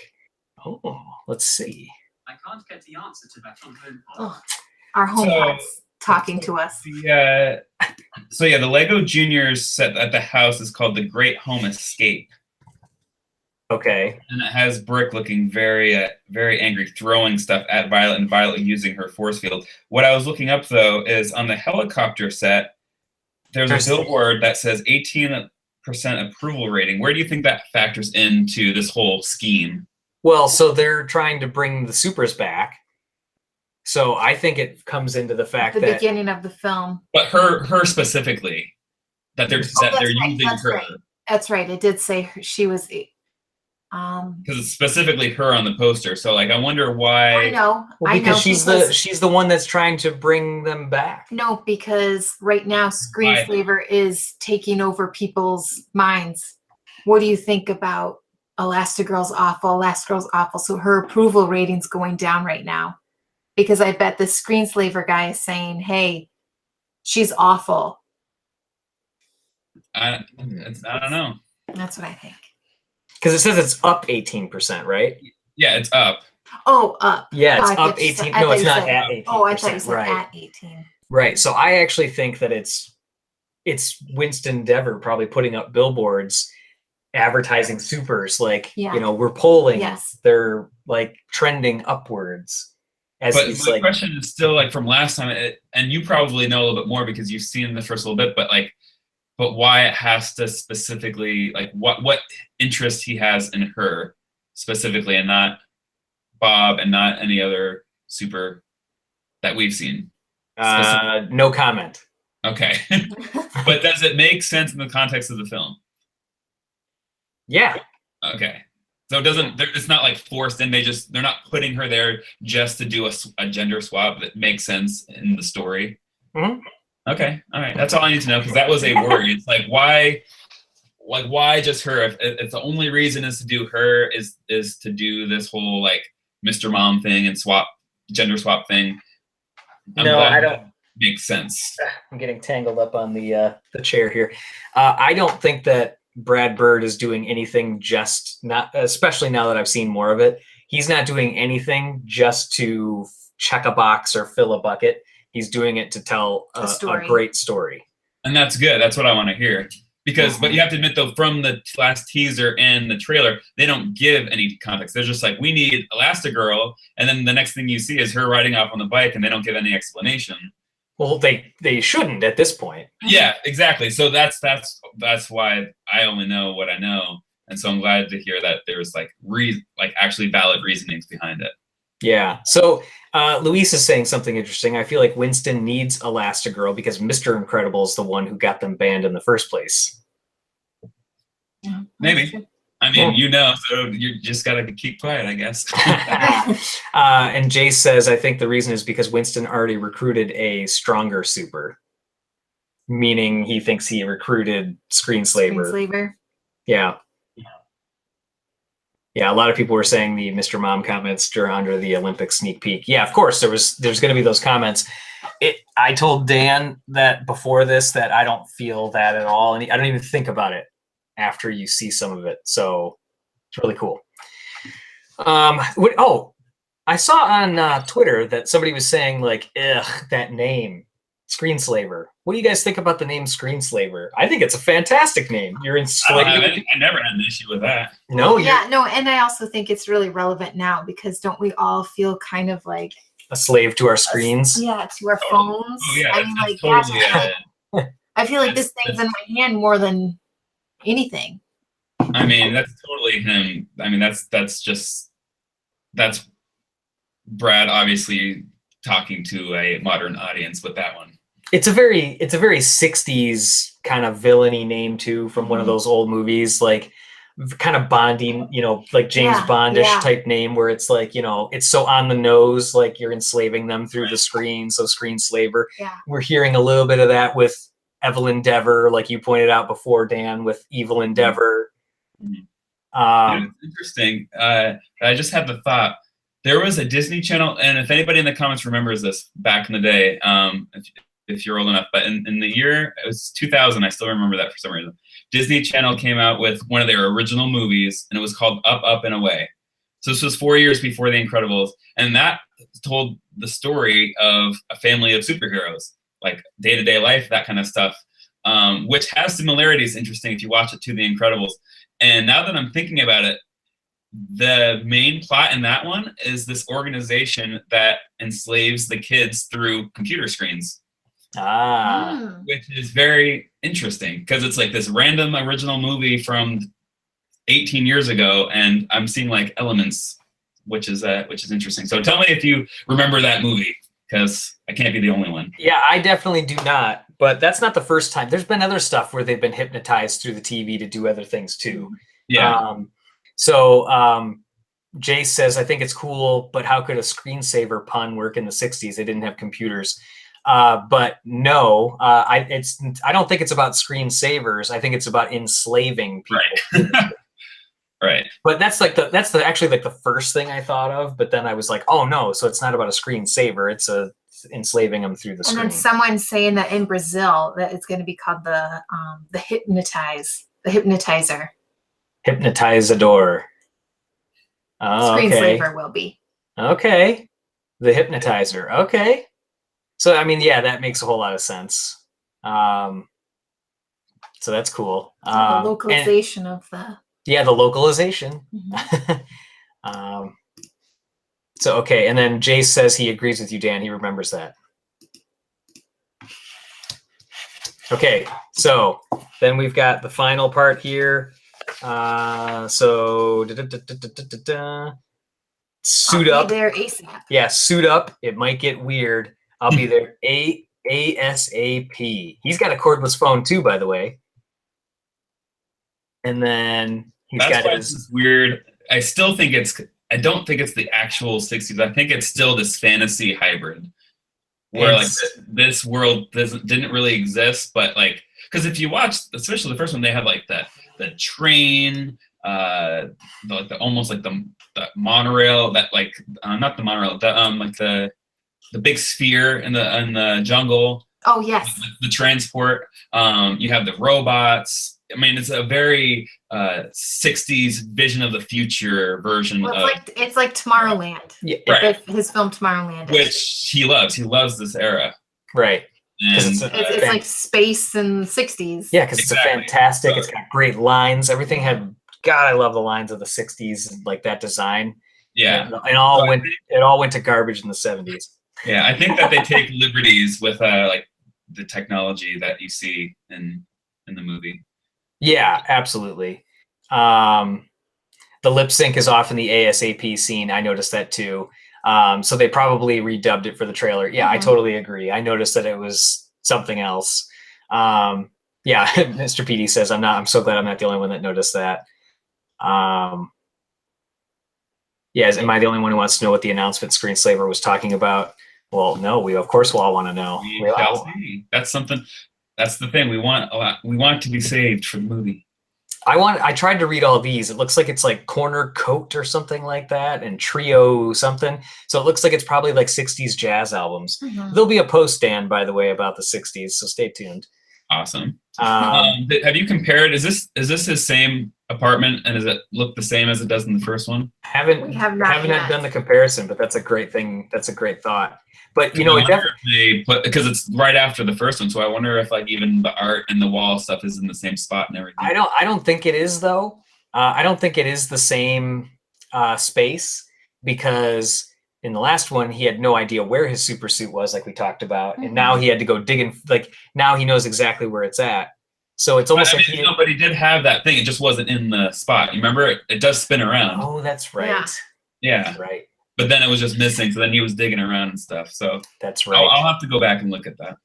Oh, let's see. I can't get the answer to that on HomePod. Oh, our HomePod's talking to us. The Lego Juniors set at the house is called the Great Home Escape, Okay. and it has Brick looking very, very angry, throwing stuff at Violet, and Violet using her force field. What I was looking up though is on the helicopter set, there's a billboard that says 18% approval rating. Where do you think that factors into this whole scheme? Well, so they're trying to bring the supers back. So I think it comes into the fact The that beginning of the film. But her specifically, that they're Oh, that's right, using that's her. right. That's right. It did say she was Because it's specifically her on the poster. So like, I wonder why. I know. Well, I because know she's the one that's trying to bring them back. No, because right now Screenslaver is taking over people's minds. What do you think about Elastigirl's awful? Elastigirl's awful. So her approval rating's going down right now. Because I bet the Screenslaver guy is saying, hey, she's awful. I don't know. That's what I think. Because it says it's up 18%, right? Yeah, it's up. Oh, up. Yeah, it's I up thought you 18. said- I No, thought it's you not said- at 18%. Oh, I thought you said right. at 18. Right. So I actually think that it's Winston Dever probably putting up billboards advertising supers, like, Yeah. you know, we're polling. Yes. They're like trending upwards. As But he's my like, question is still like from last time, and you probably know a little bit more because you've seen the first little bit, but why it has to specifically, like what interest he has in her specifically, and not Bob and not any other super that we've seen. no comment. Okay. But does it make sense in the context of the film? Yeah. Okay. So it doesn't, it's not like forced in. They're not putting her there just to do a gender swap that makes sense in the story. Mhm. Okay. All right. That's all I need to know, because that was a worry. It's like, why just her? If the only reason is to do her is to do this whole like Mr. Mom thing and gender swap thing. No, I don't. That makes sense. I'm getting tangled up on the chair here. I don't think that Brad Bird is doing anything especially now that I've seen more of it. He's not doing anything just to check a box or fill a bucket. He's doing it to tell a great story. And that's good. That's what I want to hear. Because, but you have to admit though, from the last teaser and the trailer, they don't give any context. They're just like, we need Elastigirl, and then the next thing you see is her riding off on the bike, and they don't give any explanation. Well, they shouldn't at this point. Yeah, exactly. So that's why I only know what I know, and so I'm glad to hear that there's like actually valid reasonings behind it. Yeah. So Luis is saying something interesting. I feel like Winston needs Elastigirl because Mr. Incredible is the one who got them banned in the first place. Yeah, Maybe. I mean, so you just got to keep quiet, I guess. And Jace says, I think the reason is because Winston already recruited a stronger super, meaning he thinks he recruited Screenslaver. Yeah. Yeah, a lot of people were saying the Mr. Mom comments under the Olympic sneak peek. Yeah, of course, there's going to be those comments. I told Dan that before this that I don't feel that at all, and I don't even think about it after you see some of it. So it's really cool. I saw on Twitter that somebody was saying like, ugh, that name, Screenslaver. What do you guys think about the name Screenslaver? I think it's a fantastic name. You're enslaved. I never had an issue with that. No, no, and I also think it's really relevant now because don't we all feel kind of like a slave to our screens? to our phones. Oh, yeah, I mean, like totally. I feel like this thing's in my hand more than anything. I mean, that's totally him. I mean, that's Brad obviously talking to a modern audience with that one. It's a very 60s kind of villainy name too, from one of those old movies, like kind of Bonding, like James Bondish type name, where it's like, it's so on the nose, like you're enslaving them through the screen. So Screenslaver. Yeah. We're hearing a little bit of that with Evelyn Dever, like you pointed out before, Dan, with Evil Endeavor. It's interesting. I just had the thought. There was a Disney Channel, and if anybody in the comments remembers this back in the day, if you're old enough, but in the year, it was 2000, I still remember that for some reason. Disney Channel came out with one of their original movies, and it was called Up, Up, and Away. So this was 4 years before The Incredibles, and that told the story of a family of superheroes, like day-to-day life, that kind of stuff, which has similarities, interesting, if you watch it, to The Incredibles. And now that I'm thinking about it, the main plot in that one is this organization that enslaves the kids through computer screens. Which is very interesting because it's like this random original movie from 18 years ago, and I'm seeing like elements, which is interesting. So tell me if you remember that movie, because I can't be the only one. Yeah, I definitely do not, but that's not the first time. There's been other stuff where they've been hypnotized through the TV to do other things too. Yeah. So Jace says, I think it's cool, but how could a screensaver pun work in the 60s? They didn't have computers. But no, I don't think it's about screensavers. I think it's about enslaving people. Right. Right. But that's actually like the first thing I thought of. But then I was like, oh no, so it's not about a screensaver. It's enslaving them through the screen. And then someone's saying that in Brazil that it's going to be called the hypnotizer. Hypnotizador. Oh, Screenslaver will be. Okay. The hypnotizer. Okay. So, I mean, yeah, that makes a whole lot of sense. So that's cool. The localization of the... Yeah, the localization. Mm-hmm. So, okay. And then Jace says he agrees with you, Dan. He remembers that. Okay. So then we've got the final part here. So suit up. There ASAP. Yeah, suit up. It might get weird. I'll be there ASAP. He's got a cordless phone too, by the way. And then he's got his weird. I don't think it's the actual 60s. I think it's still this fantasy hybrid where like this world didn't really exist, but like, because if you watch, especially the first one, they had like the train, almost like the monorail, that like not the monorail, like the big sphere in the jungle. Oh yes. The transport. You have the robots. I mean, it's a very 60s vision of the future version of. It's like Tomorrowland. Yeah, right. His film Tomorrowland, which he loves. He loves this era. Right. And it's like space in the 60s. Yeah, because it's a fantastic. It's got great lines. Everything had. God, I love the lines of the 60s, like that design. Yeah, and it all went to garbage in the 70s. Yeah, I think that they take liberties with like the technology that you see in the movie. Yeah, absolutely. The lip sync is off in the ASAP scene. I noticed that too. So they probably redubbed it for the trailer. Yeah, I totally agree. I noticed that it was something else. Yeah, Mr. PD says, I'm so glad I'm not the only one that noticed that. Yes, am I the only one who wants to know what the announcement Screenslaver was talking about? Well, no, we of course will all want to know. We shall see. That's something. That's the thing. We want it to be saved for the movie. I tried to read all these. It looks like it's like Corner Coat or something like that, and Trio something. So it looks like it's probably like 60s jazz albums. There'll be a post, Dan, by the way, about the 60s, so stay tuned. Awesome. Have you compared? Is this his same apartment, and does it look the same as it does in the first one? We have not done the comparison, but that's a great thing. That's a great thought. But you know, it definitely because it's right after the first one, so I wonder if like even the art and the wall stuff is in the same spot and everything. I don't think it is though. I don't think it is the same space, because in the last one he had no idea where his super suit was, like we talked about, and now he had to go digging. Like now he knows exactly where it's at. So it's almost but he did have that thing. It just wasn't in the spot. You remember it does spin around. Oh, that's right. Yeah. That's right. But then it was just missing, so then he was digging around and stuff. So that's right. I'll have to go back and look at that.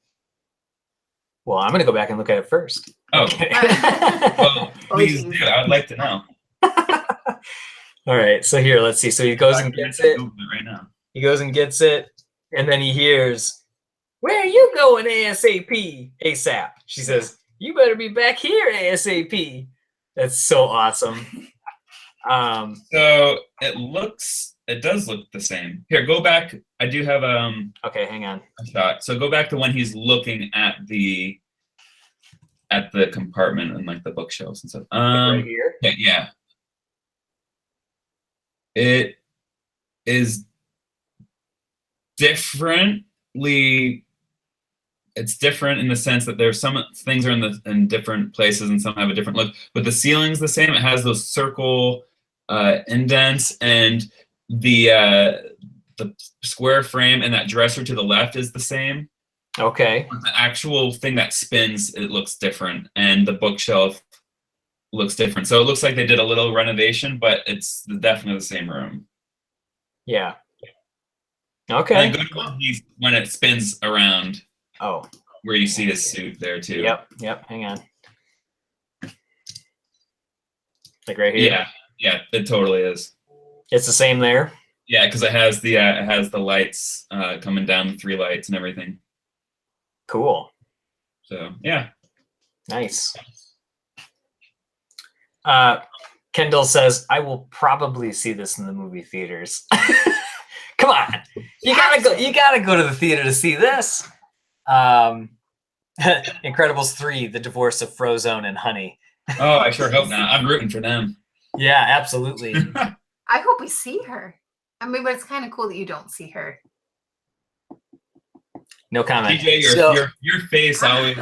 Well, I'm going to go back and look at it first. Oh, okay. Well, please do. I'd like to know. All right. So here, let's see. So he goes and gets it. Right now. He goes and gets it, and then he hears, "Where are you going, ASAP?" ASAP. She says, "You better be back here, ASAP." That's so awesome. So it does look the same. Here, go back. I do have okay, hang on. A shot. So go back to when he's looking at the compartment and like the bookshelves and stuff. Right here. Yeah. It is differently. It's different in the sense that there's some things are in different places and some have a different look, but the ceiling's the same. It has those circle indents, and the square frame and that dresser to the left is the same. Okay. But the actual thing that spins, it looks different, and the bookshelf looks different. So it looks like they did a little renovation, but it's definitely the same room. Yeah. Okay. And when it spins around. Oh. Where you see his suit there too. Yep. Hang on. Like right here. Yeah, it totally is. It's the same there. Yeah, because it has the lights coming down, the 3 lights and everything. Cool. So yeah. Nice. Kendall says, I will probably see this in the movie theaters. Come on. You gotta go to the theater to see this. Incredibles 3, The Divorce of Frozone and Honey. Oh, I sure hope not. I'm rooting for them. Yeah, absolutely. I hope we see her. I mean, but it's kind of cool that you don't see her. No comment. TJ, your face always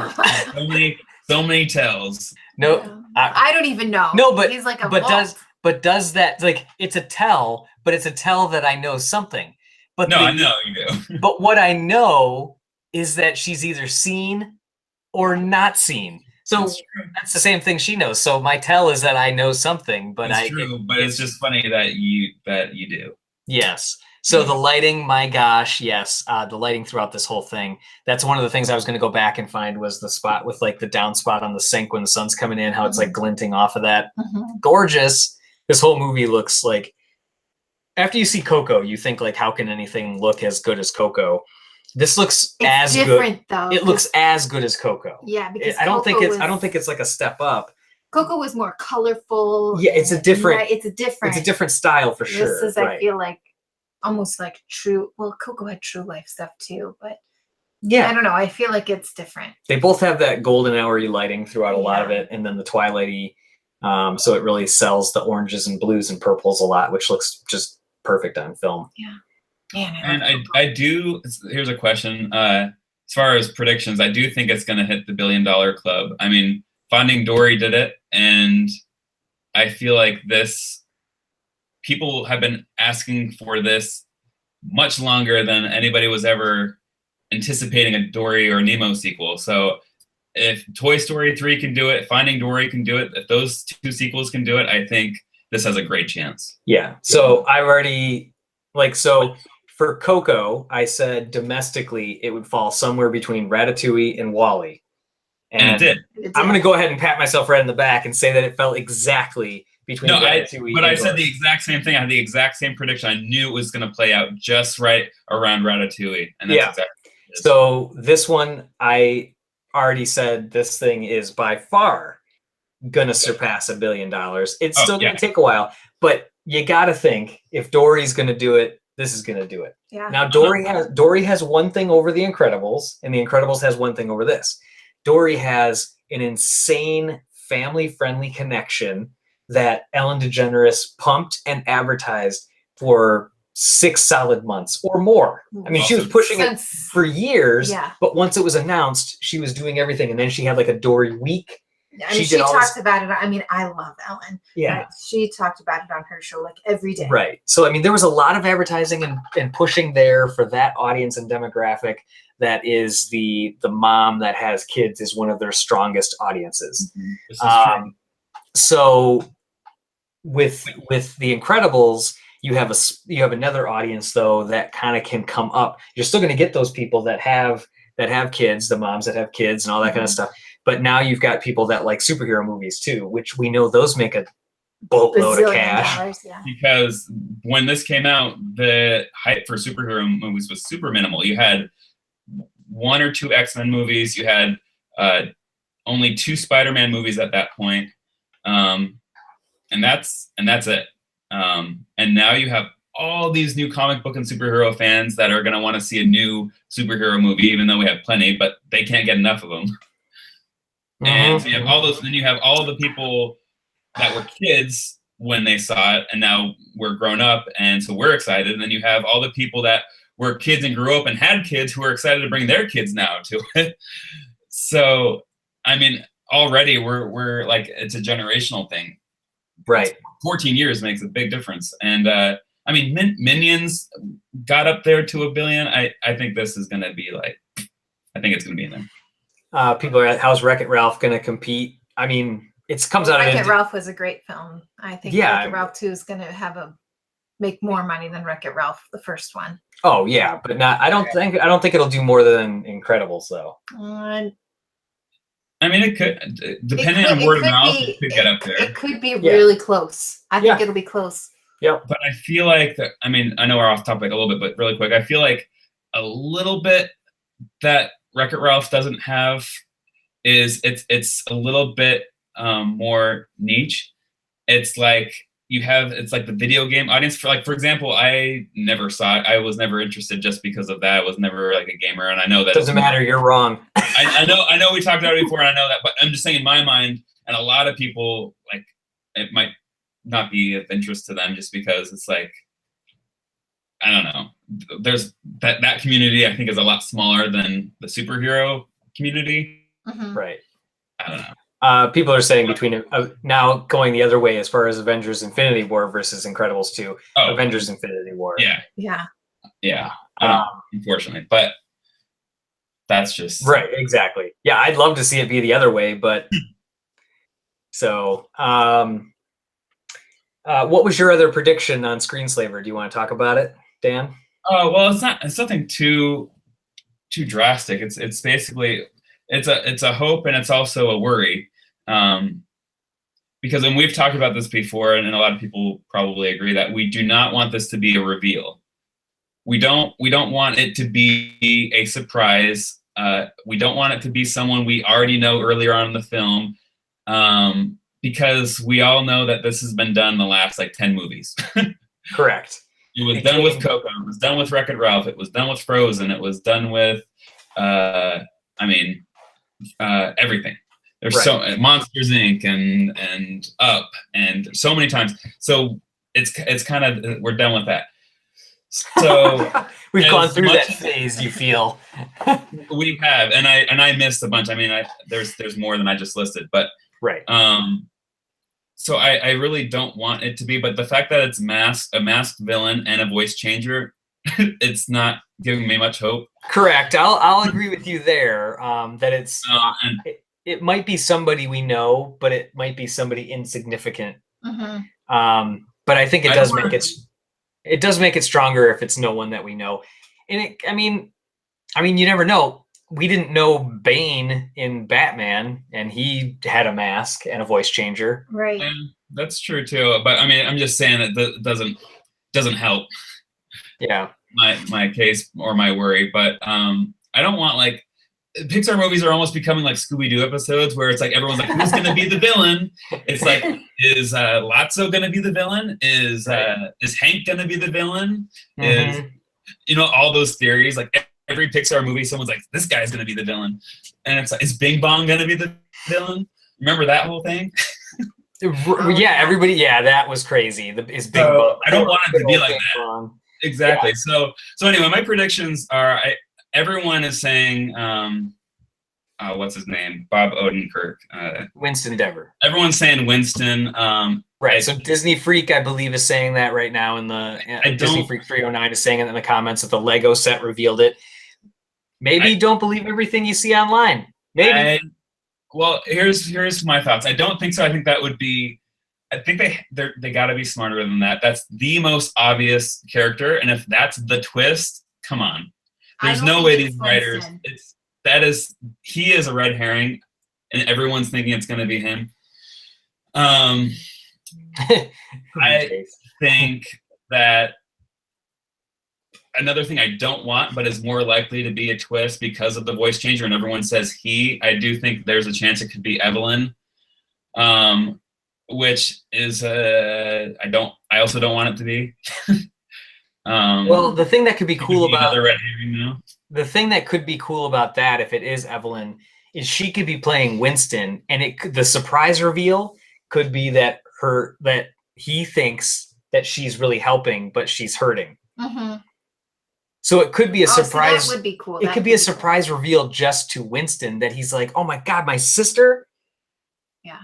so many tells. No, Yeah. I don't even know. No, but he's like a but vault. does that, like, it's a tell, but it's a tell that I know something. But No, I know you do. But what I know is that she's either seen or not seen. So that's the same thing she knows. So my tell is that I know something, but it's true. But it's just funny that you do. Yes. So the lighting, my gosh, yes, the lighting throughout this whole thing. That's one of the things I was going to go back and find was the spot with like the down spot on the sink when the sun's coming in, how it's like glinting off of that. Gorgeous. This whole movie looks like, after you see Coco, you think like, how can anything look as good as Coco? This looks It's different, though. It looks as good as Coco. Yeah, because I don't think it's like a step up. Coco was more colorful. Yeah, it's a different. Right, it's a different style for sure. This is, I feel like, almost like true. Well, Coco had true life stuff too, but yeah, I don't know. I feel like it's different. They both have that golden hour-y lighting throughout a lot of it, and then the twilighty. So it really sells the oranges and blues and purples a lot, which looks just perfect on film. Yeah. Man, And I do. Here's a question. As far as predictions, I do think it's going to hit the $1 billion club. I mean, Finding Dory did it, and I feel like people have been asking for this much longer than anybody was ever anticipating a Dory or Nemo sequel. So if Toy Story 3 can do it, Finding Dory can do it, if those 2 sequels can do it, I think this has a great chance. Yeah. So I already, so for Coco, I said domestically it would fall somewhere between Ratatouille and WALL-E. And it did. I'm going to go ahead and pat myself right in the back and say that it fell exactly between Ratatouille but and I said the exact same thing. I had the exact same prediction. I knew it was going to play out just right around Ratatouille. And that's exactly what it is. So this one, I already said this thing is by far going to surpass $1 billion. It's still going to take a while, but you got to think if Dory's going to do it, this is going to do it. Yeah. Now Dory has one thing over The Incredibles, and The Incredibles has one thing over this. Dory has an insane family-friendly connection that Ellen DeGeneres pumped and advertised for 6 solid months or more. I mean, she was pushing it for years, but once it was announced, she was doing everything. And then she had like a Dory week. I mean, she talked about it. I mean, I love Ellen. Yeah. She talked about it on her show like every day. Right. So, I mean, there was a lot of advertising and pushing there for that audience and demographic. That is the mom that has kids is one of their strongest audiences. This is true. So with The Incredibles, you have another audience though that kind of can come up. You're still going to get those people that have kids, the moms that have kids and all that kind of stuff. But now you've got people that like superhero movies too, which we know those make a boatload of cash. Because when this came out, the hype for superhero movies was super minimal. You had 1 or 2 X-Men movies. You had only 2 Spider-Man movies at that point, and that's it. And now you have all these new comic book and superhero fans that are going to want to see a new superhero movie, even though we have plenty, but they can't get enough of them. And so you have all those. Then you have all the people that were kids when they saw it, and now we're grown up, and so we're excited. And then you have all the people that were kids and grew up and had kids who are excited to bring their kids now to it. So, I mean, already we're like, it's a generational thing. Right. 14 years makes a big difference. And I mean, Minions got up there to $1 billion. I think this is going to be like, I think it's going to be in there. People are, how's Wreck-It Ralph going to compete? I mean, it comes out of Wreck-It Ralph was a great film. I think Yeah. Wreck-It Ralph 2 is going to make more money than Wreck-It Ralph, the first one. Oh yeah, but not. I don't think it'll do more than Incredibles though. I mean, it could, depending on word of mouth, it could get up there. It could be really close. I think it'll be close. Yep. But I feel like that. I mean, I know we're off topic a little bit, but really quick, I feel like a little bit that Wreck-It Ralph doesn't have is it's a little bit more niche. It's like it's like the video game audience. For example, I never saw it. I was never interested just because of that. I was never like a gamer, and I know that Doesn't matter. You're wrong. I know we talked about it before, and I know that, but I'm just saying in my mind, and a lot of people, like, it might not be of interest to them just because it's like, I don't know. There's that community, I think, is a lot smaller than the superhero community. Right. I don't know. People are saying between now going the other way as far as Avengers Infinity War versus Incredibles 2. Avengers Infinity War. Yeah. Unfortunately, but that's just right. Exactly. Yeah, I'd love to see it be the other way, but so what was your other prediction on Screenslaver? Do you want to talk about it, Dan? Oh, well, it's nothing too drastic. It's basically it's a hope, and it's also a worry. Because when we've talked about this before, and a lot of people probably agree that we do not want this to be a reveal. We don't want it to be a surprise. We don't want it to be someone we already know earlier on in the film, because we all know that this has been done in the last like 10 movies. Correct. It was done with Coco. It was done with Wreck-It Ralph. It was done with Frozen. It was done with, everything. There's so Monsters Inc. and Up and so many times. So it's kind of, we're done with that. So we've gone through that phase. You feel we have, and I missed a bunch. I mean, there's more than I just listed, but right. So I really don't want it to be, but the fact that it's a masked villain and a voice changer, it's not giving me much hope. Correct. I'll agree with you there. That it's it might be somebody we know, but it might be somebody insignificant. But I think it does make it stronger if it's no one that we know. And I mean, you never know. We didn't know Bane in Batman, and he had a mask and a voice changer. Right. And that's true too. But I mean, I'm just saying that doesn't help. Yeah. My case or my worry, but I don't want, like, Pixar movies are almost becoming like Scooby-Doo episodes where it's like everyone's like, who's gonna be the villain? It's like, is Lotso gonna be the villain? Is Hank gonna be the villain? Is all those theories, like every Pixar movie, someone's like, this guy's gonna be the villain, and it's like, is Bing Bong gonna be the villain? Remember that whole thing? Yeah, everybody. Yeah, that was crazy. Is Bing Bong? I don't want it to be like that. Exactly. Yeah. So anyway, my predictions are, everyone is saying, what's his name? Bob Odenkirk. Winston Dever. Everyone's saying Winston. Right. So Disney Freak, I believe, is saying that right now in the Disney Freak 309 is saying it in the comments that the Lego set revealed it. Maybe don't believe everything you see online. Maybe. Well, here's my thoughts. I don't think so. I think that would be. I think they got to be smarter than that. That's the most obvious character, and if that's the twist, come on. There's no way these writers. He is a red herring, and everyone's thinking it's going to be him. I think that another thing I don't want, but is more likely to be a twist because of the voice changer, and everyone says he. I do think there's a chance it could be Evelyn, which is I also don't want it to be. Well, the thing that could be cool about red herring now. The thing that could be cool about that, if it is Evelyn, is she could be playing Winston, and the surprise reveal could be that he thinks that she's really helping, but she's hurting. So it could be a surprise. So that would be cool. It could be a surprise reveal just to Winston that he's like, "Oh my God, my sister." Yeah.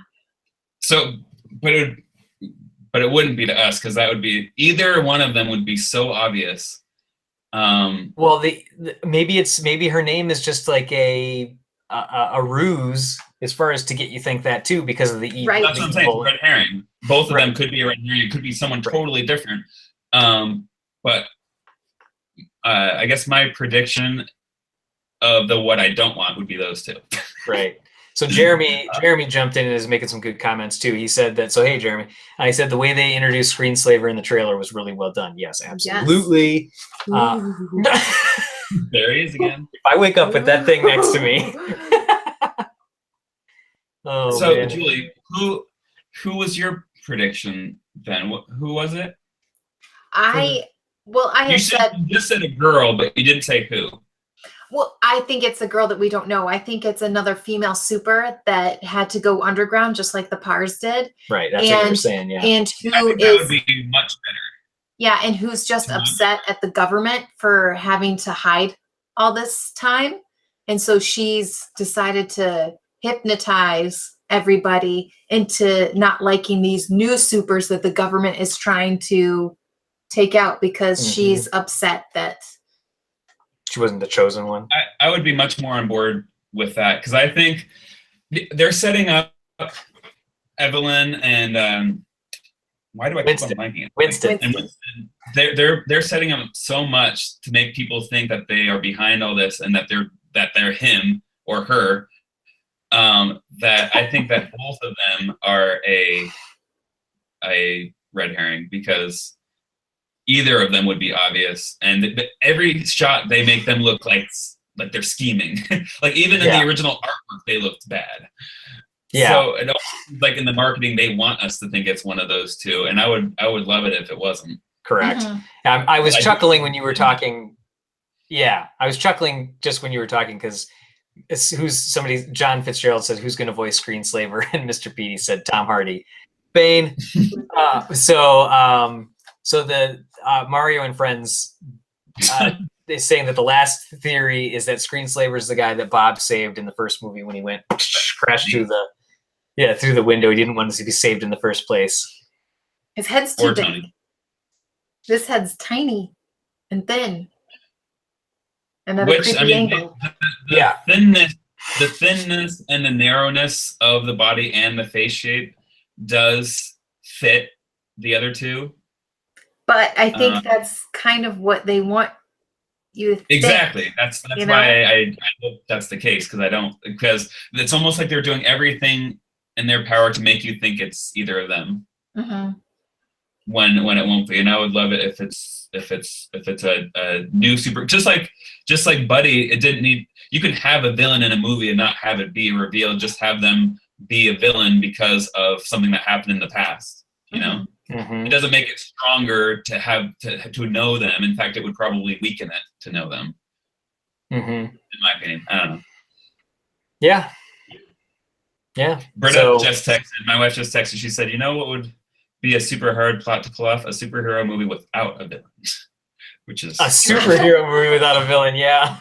So, but it wouldn't be to us, because that would be, either one of them would be so obvious. Well, maybe her name is just like a ruse as far as to get you think that too, because of the evil. Right. That's what I'm saying. Red herring. Both of them could be a red herring. It could be someone totally different. But I guess my prediction of what I don't want would be those two. Right. So Jeremy jumped in and is making some good comments too. He said that. So hey, Jeremy, I said the way they introduced Screenslaver in the trailer was really well done. Yes, absolutely. Yes. There he is again. If I wake up with that thing next to me. Oh, So man. Julie, who was your prediction then? Who was it? I You just said a girl, but you didn't say who. Well, I think it's a girl that we don't know. I think it's another female super that had to go underground, just like the Pars did. Right, that's what you were saying, yeah. And I think that would be much better. Yeah, and who's just upset at the government for having to hide all this time. And so she's decided to hypnotize everybody into not liking these new supers that the government is trying to take out because she's upset that she wasn't the chosen one. I would be much more on board with that because I think they're setting up Evelyn and why do I keep on blanking? Winston. And Winston. They're setting up so much to make people think that they are behind all this and that they're him or her. That I think that both of them are a red herring because either of them would be obvious, and every shot they make them look like they're scheming. Like even in the original artwork, they looked bad. Yeah. So it almost like in the marketing, they want us to think it's one of those two, and I would love it if it wasn't. Correct. I was chuckling when you were talking. Yeah, I was chuckling just when you were talking because John Fitzgerald said, who's going to voice Screenslaver? And Mr. Petey said, Tom Hardy. Bane. So the Mario and Friends, they're saying that the last theory is that Screenslaver is the guy that Bob saved in the first movie when he went crashed through the window. He didn't want to be saved in the first place. His head's too big. This head's tiny and thin. Another creepy angle. The thinness and the narrowness of the body and the face shape does fit the other two. But I think that's kind of what they want you to think. Exactly. That's why I hope that's the case because it's almost like they're doing everything in their power to make you think it's either of them. When it won't be. And I would love it if it's a new super, just like Buddy. It didn't need. You can have a villain in a movie and not have it be revealed. Just have them be a villain because of something that happened in the past. You know, it doesn't make it stronger to have to know them. In fact, it would probably weaken it to know them. In my opinion, I don't know. Yeah. Britta just texted. My wife just texted. She said, "You know what would be a super hard plot to pull off? A superhero movie without a villain." Which is a superhero movie without a villain. Yeah.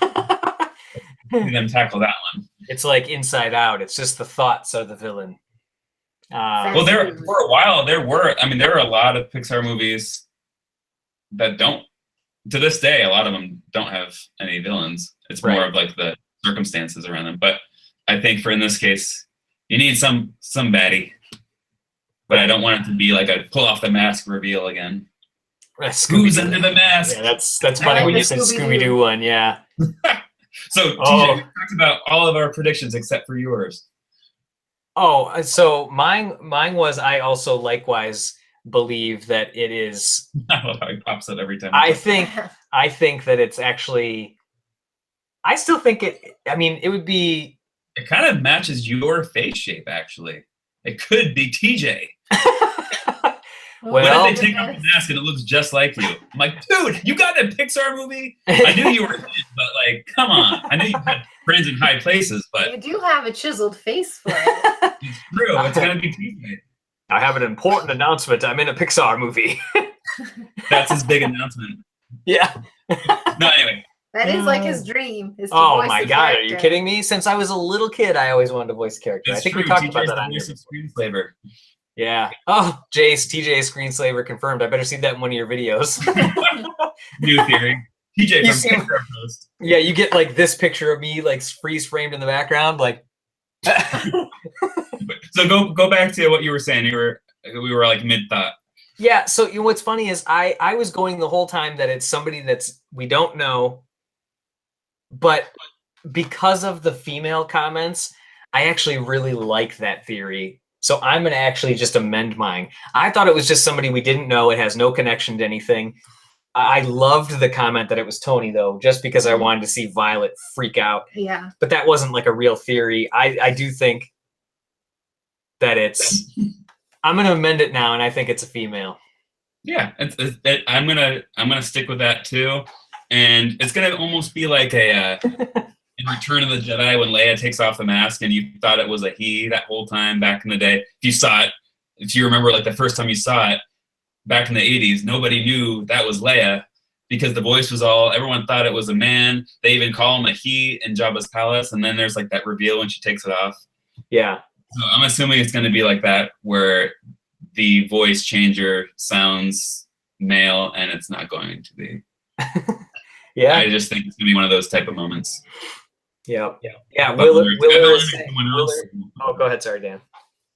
See them tackle that one. It's like Inside Out. It's just the thoughts of the villain. Well, for a while there were a lot of Pixar movies that don't. To this day, a lot of them don't have any villains. It's more of like the circumstances around them. But I think in this case, you need some baddie. But I don't want it to be like a pull off the mask reveal again. Who's under the mask? Yeah, that's funny when you said Scooby-Doo one. Yeah. So TJ, we talked about all of our predictions except for yours. Oh, so mine was. I also likewise believe that it is. I love how he pops it every time. I think that it's actually. I still think it. I mean, it would be. It kind of matches your face shape, actually. It could be TJ. Well, what if they take off the mask and it looks just like you? I'm like, dude, you got a Pixar movie? I knew you were in it, but like, come on. I know you had friends in high places, but you do have a chiseled face for it. It's true. It's gonna be TJ. I have an important announcement. I'm in a Pixar movie. That's his big announcement. Yeah. No, anyway. That is like his dream. Oh my god, are you kidding me? Since I was a little kid, I always wanted to voice a character. I think we talked about that on your Screenslaver. Yeah. Oh, TJ Screenslaver confirmed. I better see that in one of your videos. New theory. TJ from Pixar post. Yeah, you get like this picture of me like freeze framed in the background, like. So go back to what you were saying. We were like mid thought. Yeah. So what's funny is I was going the whole time that it's somebody we don't know, but because of the female comments, I actually really like that theory. So I'm going to actually just amend mine. I thought it was just somebody we didn't know. It has no connection to anything. I loved the comment that it was Tony, though, just because I wanted to see Violet freak out. Yeah. But that wasn't like a real theory. I do think that it's... I'm going to amend it now, and I think it's a female. Yeah, I'm gonna stick with that too, and it's gonna almost be like a in Return of the Jedi when Leia takes off the mask and you thought it was a he that whole time back in the day. If you saw it, if you remember, like the first time you saw it back in the 80s, nobody knew that was Leia because the voice was everyone thought it was a man. They even call him a he in Jabba's palace, and then there's like that reveal when she takes it off. Yeah. So I'm assuming it's gonna be like that where the voice changer sounds male, and it's not going to be. Yeah. I just think it's gonna be one of those type of moments. Yeah. Willer is saying, someone else. oh, go ahead. Sorry, Dan.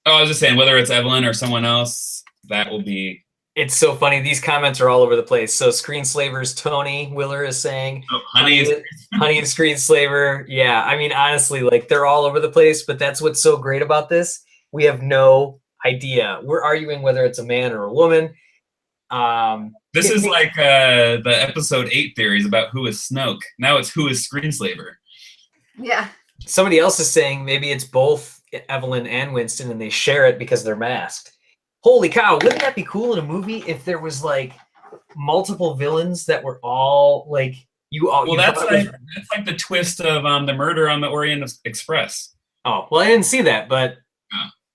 Oh, I was just saying, whether it's Evelyn or someone else, that will be. It's so funny. These comments are all over the place. So Screenslaver's Tony Willer is saying, Honey is Honey and Screenslaver. Yeah. I mean, honestly, like they're all over the place, but that's what's so great about this. We have no idea. We're arguing whether it's a man or a woman. This is like the episode 8 theories about who is Snoke. Now it's who is Screenslaver. Yeah. Somebody else is saying maybe it's both Evelyn and Winston, and they share it because they're masked. Holy cow! Wouldn't that be cool in a movie if there was like multiple villains that were all like you all? Well, that's like the twist of the murder on the Orient Express. Oh well, I didn't see that, but.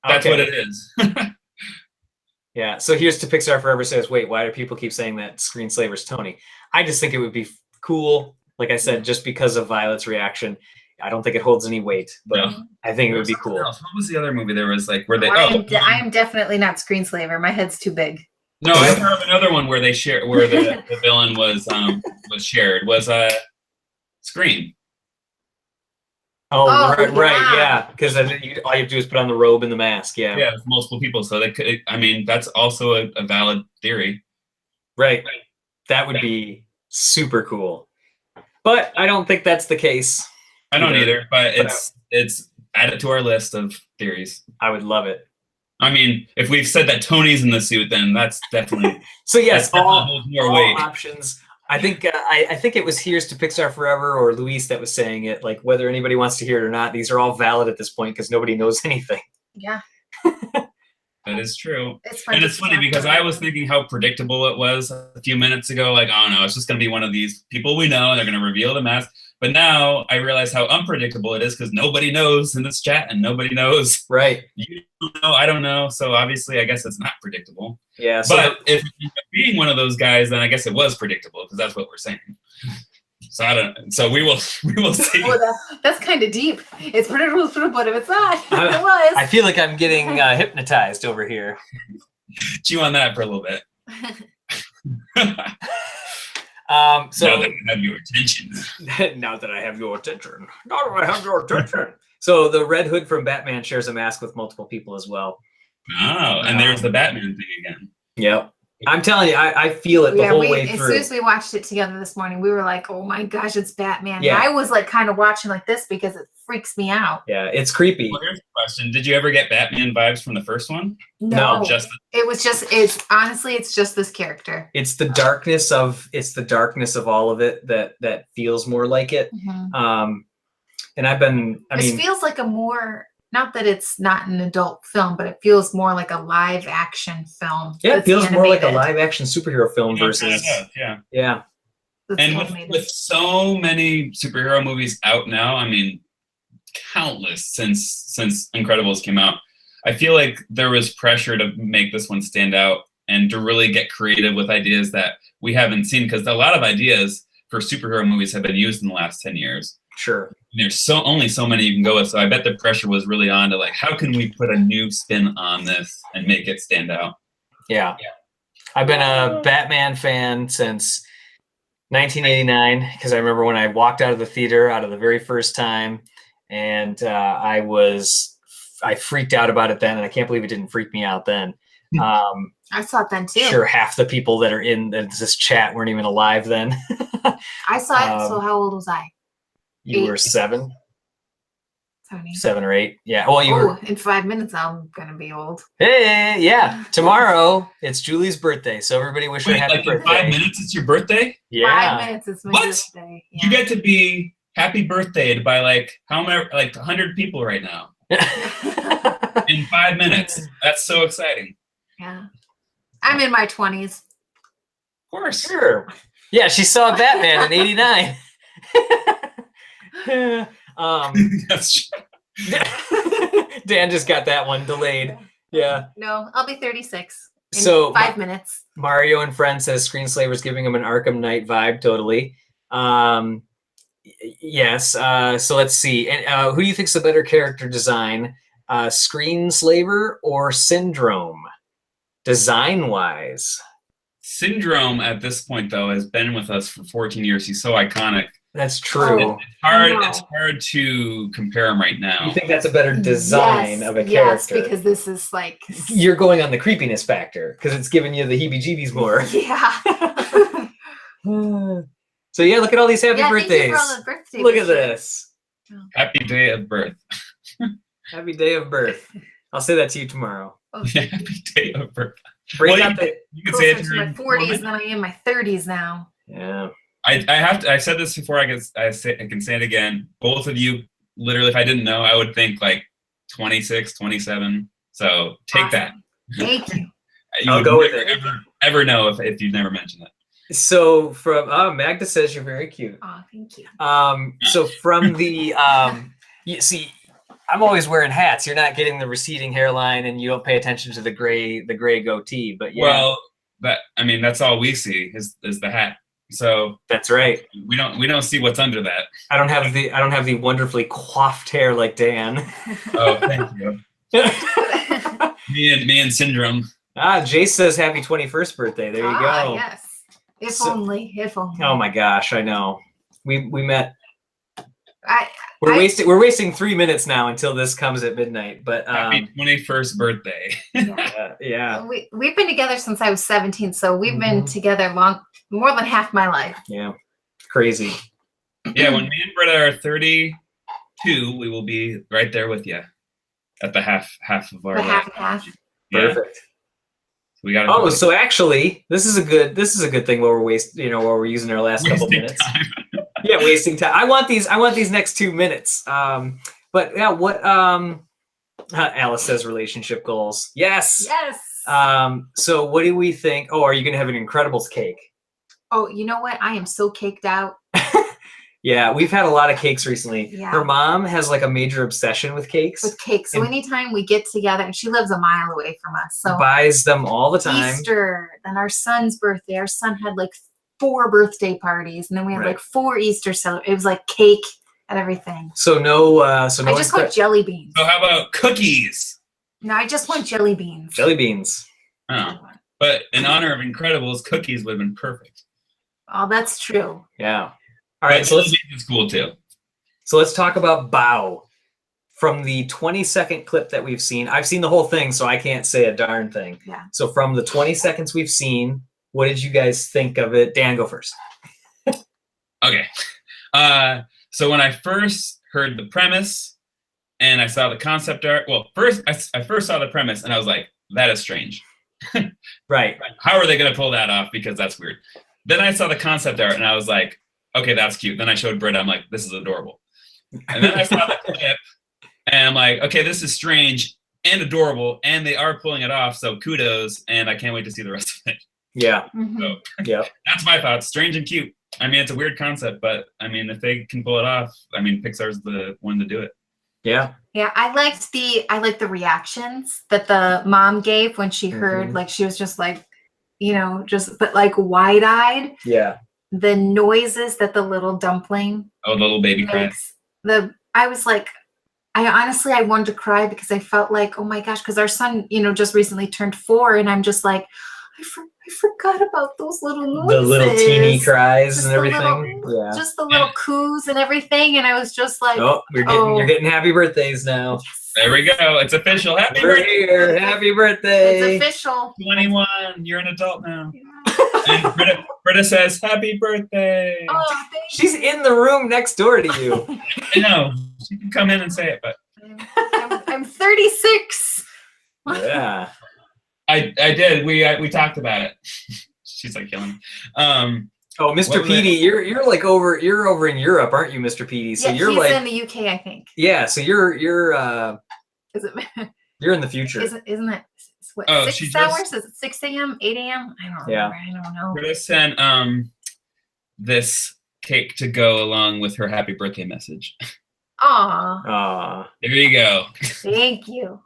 That's okay. what it is. Yeah. So here's to Pixar Forever says, wait, why do people keep saying that Screenslaver's Tony? I just think it would be cool. Like I said, just because of Violet's reaction. I don't think it holds any weight, but No. I think it would be cool. What was the other movie? There was like where they. I am definitely not Screenslaver. My head's too big. No, I have another one where they share where the villain was shared was Scream. Oh, right, yeah. yeah. Because all you have to do is put on the robe and the mask. Yeah. Yeah, with multiple people. So they could. I mean, that's also a valid theory. Right. That would be super cool. But I don't think that's the case. I don't either, but it's added to our list of theories. I would love it. I mean, if we've said that Tony's in the suit, then that's definitely so. Yes, holds more weight. Options. I think I think it was Here's to Pixar Forever or Luis that was saying it. Like whether anybody wants to hear it or not, these are all valid at this point because nobody knows anything. Yeah. That is true. It's funny because I was thinking how predictable it was a few minutes ago. Like, oh no, it's just going to be one of these people we know, and they're going to reveal the mask. But now I realize how unpredictable it is because nobody knows in this chat, and nobody knows. Right. You don't know, I don't know. So obviously, I guess it's not predictable. Yeah. But if being one of those guys, then I guess it was predictable because that's what we're saying. So I don't. So we will see. Oh, that's kind of deep. It's predictable, but if it's not, it was. I feel like I'm getting hypnotized over here. Chew on that for a little bit. So now that I have your attention. Now that I have your attention. Now that I have your attention. So the Red Hood from Batman shares a mask with multiple people as well. Oh, and there's the Batman thing again. Yep. I'm telling you, I feel it the whole way through. As soon as we watched it together this morning, we were like, oh my gosh, it's Batman. Yeah. And I was like kind of watching like this because it freaks me out. Yeah, it's creepy. Well, here's a question. Did you ever get Batman vibes from the first one? No. It's just this character. It's the darkness of all of it that feels more like it. Mm-hmm. And This feels like a more, not that it's not an adult film, but it feels more like a live action film. Yeah, it feels animated. more like a live action superhero film versus. Yeah. And with so many superhero movies out now, I mean, countless since Incredibles came out, I feel like there was pressure to make this one stand out and to really get creative with ideas that we haven't seen, because a lot of ideas for superhero movies have been used in the last 10 years. Sure. There's only so many you can go with, so I bet the pressure was really on to like, how can we put a new spin on this and make it stand out? Yeah. I've been a Batman fan since 1989 because I remember when I walked out of the theater out of the very first time, and I freaked out about it then, and I can't believe it didn't freak me out then. I saw it then too. Sure, half the people that are in this chat weren't even alive then. I saw it. So how old was I? You were 7. 7 or 8. Yeah. Well, you were. In 5 minutes, I'm gonna be old. Hey, yeah. Tomorrow it's Julie's birthday, so everybody wish her Wait, happy like in birthday. 5 minutes, it's your birthday? Yeah. 5 minutes is my What? birthday. Yeah. You get to be happy birthdayed by like how many, like 100 people right now in 5 minutes. That's so exciting. Yeah. I'm in my 20s. Of course. Sure. Yeah, she saw Batman in '89. That's true. Dan just got that one delayed. Yeah. No, I'll be 36 in So 5 minutes. Mario and Friend says Screenslaver's giving him an Arkham Knight vibe. Totally. Yes. So let's see. And who do you think's the better character design, Screenslaver or Syndrome, design-wise? Syndrome at this point though has been with us for 14 years. He's so iconic. That's true. It's hard to compare him right now. You think that's a better design of a character? Yes, because this is like You're going on the creepiness factor because it's giving you the heebie-jeebies more. yeah. So yeah, look at all these happy Yeah, thank you birthdays. for all the birthday Look at wishes. this. Happy day of birth. Happy day of birth. I'll say that to you tomorrow. Oh, Yeah, happy day of birth. Bring Well, out the You can say it closer to to your my 40s than I am my 30s now. yeah. I've said this before. I can say it again. Both of you, literally, if I didn't know, I would think like 26, 27. So take Awesome. that. Thank you. You I'll would go with never, it. ever know if you'd never mentioned it. So from Magda says you're very cute. Oh, thank you. So from the you see, I'm always wearing hats. You're not getting the receding hairline, and you don't pay attention to the gray goatee. But yeah, Well, that's all we see is the hat. So that's right. we don't see what's under that. I don't have the wonderfully coiffed hair like Dan. Oh, thank you. Me and Syndrome. Jace says happy 21st birthday. There you go. Yes. If So- only. If only. Oh my gosh, I know. We met. I We're wasting 3 minutes now until this comes at midnight. But Happy 21st birthday. yeah. yeah, We've been together since I was 17, so we've been Mhm. together more than half my life. yeah, crazy. Yeah, when me and Britta are 32, we will be right there with you at the half of our The life. half and half. Yeah, Perfect. we got. Oh, so actually, this is a good thing while we're using our last couple minutes. Yeah, wasting time. I want these next 2 minutes. But yeah, what Alice says relationship goals. Yes. Yes. So what do we think? Oh, are you gonna have an Incredibles cake? Oh, you know what? I am so caked out. Yeah, we've had a lot of cakes recently. Yeah. Her mom has like a major obsession with cakes. With cake. So And- anytime we get together, and she lives a mile away from us. So Buys them all the time. Easter, then our son's birthday. Our son had like 4 birthday parties, and then we had Right. like 4 Easter celebrations. It was like cake and everything. So no I just want jelly beans. So how about cookies? No, I just want jelly beans. jelly beans. Oh, but in honor of Incredibles, cookies would have been perfect. Oh, that's true. Yeah. All right, But so jelly beans is cool too. let's talk about Bao. From the 20-second clip that we've seen, I've seen the whole thing, so I can't say a darn thing. Yeah. So from the 20 seconds we've seen, what did you guys think of it? Dan, go first. Okay. So when I first heard the premise and I saw the concept art, well, first I first saw the premise and I was like, that is strange. Right. How are they going to pull that off? Because that's weird. Then I saw the concept art and I was like, okay, that's cute. Then I showed Britta, I'm like, this is adorable. And then I saw the clip and I'm like, okay, this is strange and adorable, and they are pulling it off, so kudos, and I can't wait to see the rest of it. Yeah. Mhm. So Yeah. that's my thoughts. Strange and cute. I mean, it's a weird concept, but I mean, if they can pull it off, I mean, Pixar's the one to do it. Yeah. Yeah, I liked the reactions that the mom gave when she heard, Mhm. like she was just like, but like wide-eyed. Yeah. The noises that the little dumpling Oh, the little baby crying. makes. I was like, I wanted to cry because I felt like, oh my gosh, because our son, just recently turned 4, and I'm just like, I forgot about those little noises. The little teeny cries Just and the everything. little- Just the little coos and everything, and I was just like, Oh, you're getting happy birthdays now. There we go. It's official. Happy We're birthday. here. Happy birthday. it's official. 21. You're an adult now. Yeah. And Britta says, "Happy birthday!" Oh, thank She's in the room next door to you. I know she can come in and say it, but I'm 36. Yeah. I did. We talked about it. She's like killing me. Oh, Mr. What was Petey, you're like over in Europe, aren't you, Mr. Petey? So Yeah, you're he's like in the UK, I think. yeah. So you're Is it? you're in the future. Isn't it? What, Oh, she 6 just- hours? Is it 6 a.m., 8 a.m.? I don't Yeah. remember. I don't know. Britta sent this cake to go along with her happy birthday message. Aw, Aw. There you go. thank you.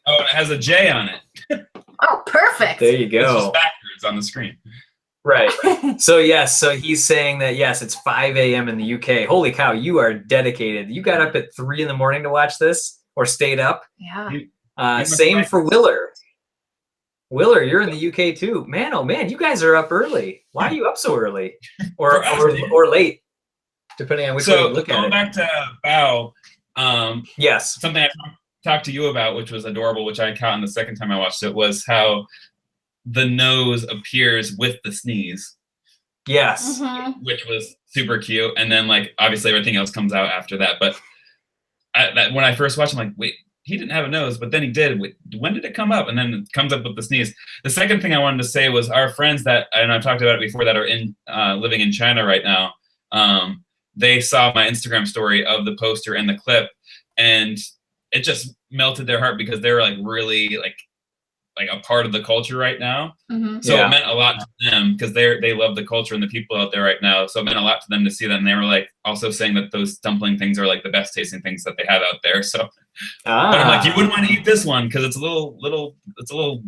Oh, it has a J on it. Oh, perfect. There you It's go. just backwards on the screen. Right. So yes, so he's saying that yes, it's 5 a.m. in the UK. Holy cow, you are dedicated. You got up at 3 in the morning to watch this, or stayed up. Yeah. must Same like for Willer. Willer, you're in the UK too. Man, oh man, you guys are up early. Why are you up so early, or For us, or late, depending on which way So you look at going it. back to Bao, Yes. something I talked to you about, which was adorable, which I caught on the second time I watched it, was how the nose appears with the sneeze, Yes. Mhm. which was super cute. And then, like, obviously everything else comes out after that. But when I first watched, I'm like, wait, he didn't have a nose, but then he did. Wait, when did it come up? And then it comes up with the sneeze. The second thing I wanted to say was our friends that, and I've talked about it before, that are in living in China right now. They saw my Instagram story of the poster and the clip, and it just melted their heart because they're like really like a part of the culture right now. Mhm. So Yeah. it meant a lot to them because they love the culture and the people out there right now. So it meant a lot to them to see that. And they were like also saying that those dumpling things are like the best tasting things that they have out there. So but I'm like, you wouldn't want to eat this one because it's a little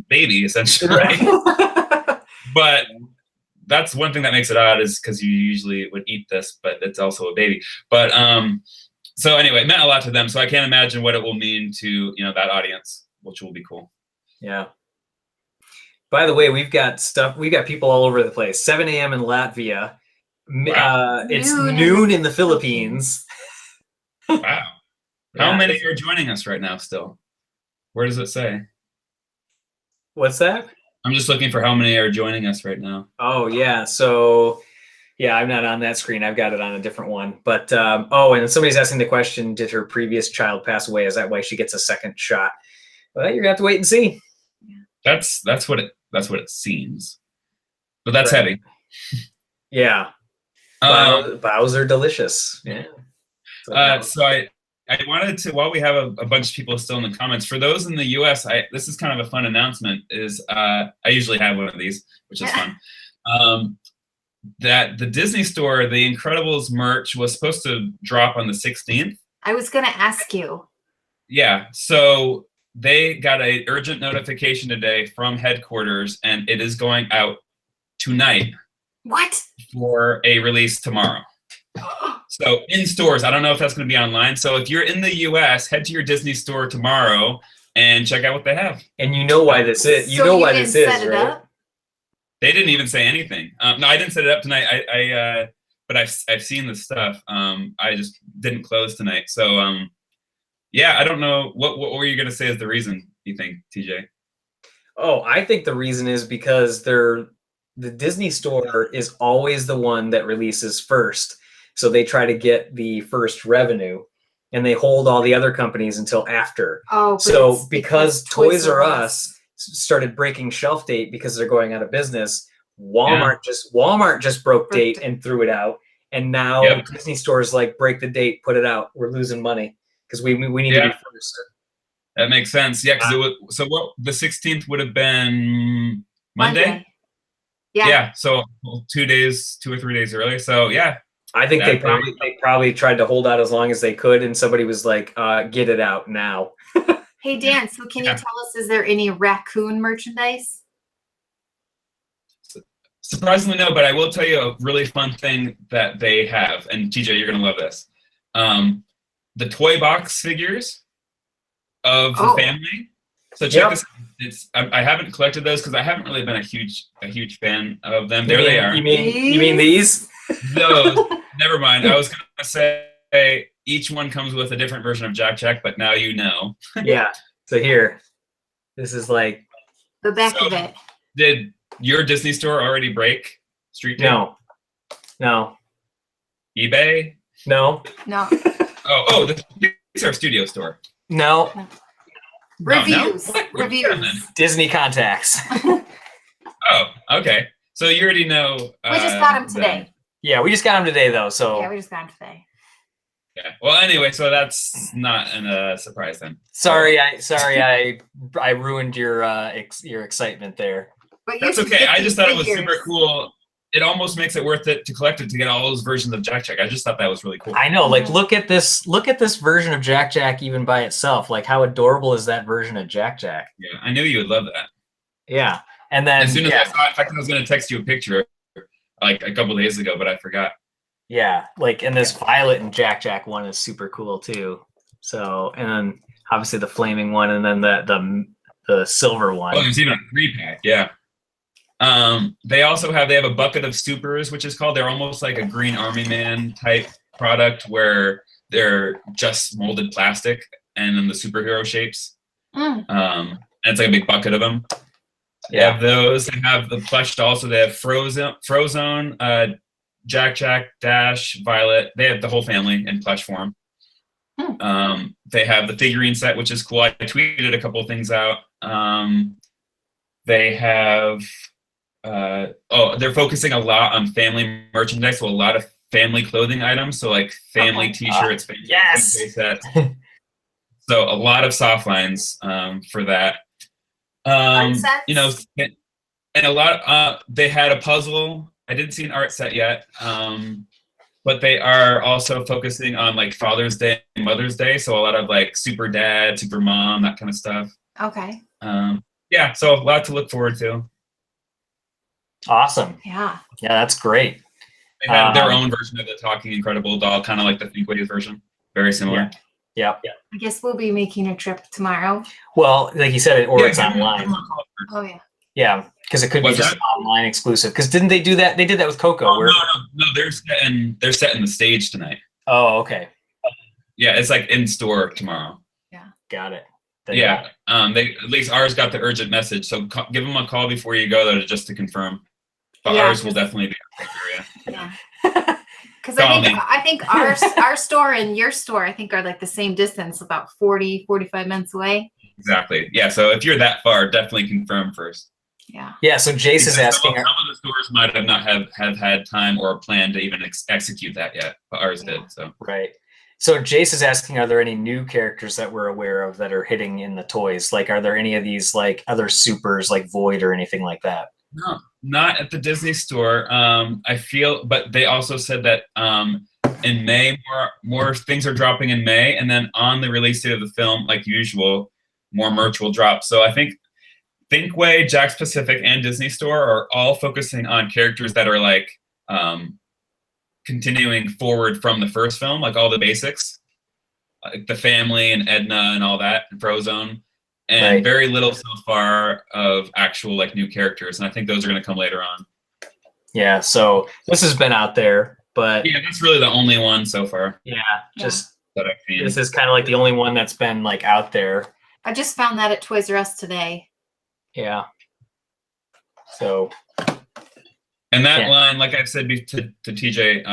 baby essentially. Right. But that's one thing that makes it odd, is because you usually would eat this, but it's also a baby. But so anyway, it meant a lot to them. So I can't imagine what it will mean to that audience, which will be cool. Yeah. By the way, we've got people all over the place. 7 a.m. in Latvia. Wow. It's Noon in noon the in the Philippines. Wow. How Yeah. many are joining us right now still? Where does it say? What's that? I'm just looking for how many are joining us right now. Oh yeah. So yeah, I'm not on that screen. I've got it on a different one. But and somebody's asking the question: did her previous child pass away? Is that why she gets a second shot? Well, you're gonna have to wait and see. That's what it seems. But that's Right. heavy. Yeah. Bows are delicious. Yeah. So I wanted to, while we have a bunch of people still in the comments, for those in the US, this is kind of a fun announcement, is I usually have one of these, which is fun. That the Disney Store, the Incredibles merch was supposed to drop on the 16th. I was gonna ask you. Yeah, so they got an urgent notification today from headquarters, and it is going out tonight What? for a release tomorrow. So in stores, I don't know if that's going to be online. So if you're in the US, head to your Disney Store tomorrow and check out what they have. And you know why this is. You So know why didn't this is, set it right? up? They didn't even say anything. No, I didn't set it up tonight. But I've seen the stuff. I just didn't close tonight. So yeah, I don't know what were you going to say is the reason, you think, TJ? Oh, I think the reason is because the Disney Store is always the one that releases first. So they try to get the first revenue, and they hold all the other companies until after. Oh, but So it's because Toys R Us started breaking shelf date because they're going out of business, Walmart just broke date and threw it out. And now Disney Stores like, break the date, put it out. We're losing money because we need to be first. That makes sense. Yeah, because the 16th would have been Monday? Yeah. So 2 or 3 days early. So yeah. I think they probably tried to hold out as long as they could, and somebody was like, get it out now. Hey Dan, so can you tell us, is there any raccoon merchandise? Surprisingly, no, but I will tell you a really fun thing that they have, and TJ, you're gonna love this. The toy box figures of the family. So check this. I haven't collected those because I haven't really been a huge fan of them. There they are. You mean these? Those. Never mind. I was gonna say each one comes with a different version of Jack, but now you know. Yeah. So here, this is like the back of it. your Disney store already break Street Tape? No. eBay? No. No. Oh, the Pixar Studio store. No. Reviews. What? Reviews. Disney contacts. Oh, okay. So you already know. We just got them today. Yeah, we just got them today though. So Yeah, we just got them today. Yeah. Well, anyway, so that's not a surprise then. sorry, I ruined your excitement there. But you That's should okay. get I these just thought it was figures. super cool. It almost makes it worth it to collect it to get all those versions of Jack Jack. I just thought that was really cool. I know, like Mhm. look at this version of Jack Jack even by itself. Like how adorable is that version of Jack Jack? Yeah, I knew you would love that. Yeah. And then As soon as I saw it, in fact, I was going to text you a picture like a couple days ago, but I forgot. yeah, like and this Violet and Jack Jack one is super cool too. So and then obviously the flaming one and then the silver one. Oh, there's even a 3-pack. Yeah. They have a bucket of supers, which is called. They're almost like a Green Army Man type product where they're just molded plastic and in the superhero shapes. And it's like a big bucket of them. They have those. They have the plush dolls. So they have Frozone, Jack Jack, Dash, Violet. They have the whole family in plush form. They have the figurine set, which is cool. I tweeted a couple of things out. They have they're focusing a lot on family merchandise, so a lot of family clothing items. So like family T-shirts, family yes. sets. So a lot of soft lines for that. Art sets? You know, and a lot. They had a puzzle. I didn't see an art set yet, but they are also focusing on like Father's Day and Mother's Day. So a lot of like Super Dad, Super Mom, that kind of stuff. Okay. Yeah, so a lot to look forward to. Awesome. Yeah. Yeah, that's great. They had their own version of the Talking Incredible doll, kind of like the Thinkways version. Very similar. Yeah. I guess we'll be making a trip tomorrow. Well, like you said, or it's give them online. a call first. Oh yeah. Yeah, because it could be What's just that? online exclusive. Because didn't they do that? They did that with Coco. Oh, where, no, they're setting the stage tonight. Oh, okay. Yeah, it's like in store tomorrow. Got it. Then, Yeah, they at least ours got the urgent message. So give them a call before you go though, just to confirm. But Yeah, ours will definitely be in the area. Yeah. Because Call me. I think our store and your store I think are like the same distance, about 40-45 minutes away. Exactly. Yeah. So if you're that far, definitely confirm first. Yeah. Yeah, so Jace is Because asking. some of the stores might have not have had time or plan to even execute that yet, but ours did. So Right. So Jace is asking, are there any new characters that we're aware of that are hitting in the toys? Like, are there any of these like other supers like Void or anything like that? no, not at the Disney store. I feel, but they also said that in May more things are dropping in May, and then on the release date of the film, like usual, more merch will drop. So I think Thinkway, Jack's Pacific, and Disney Store are all focusing on characters that are like continuing forward from the first film, like all the basics, like the family and Edna and all that, and Frozone, and Right. very little so far of actual like new characters. And I think those are going to come later on. Yeah, so this has been out there, but Yeah, that's really the only one so far yeah, just that I've seen. this is kind of like the only one that's been like out there. I just found that at Toys R Us today. Yeah. So And that Yeah. line, like I've said to TJ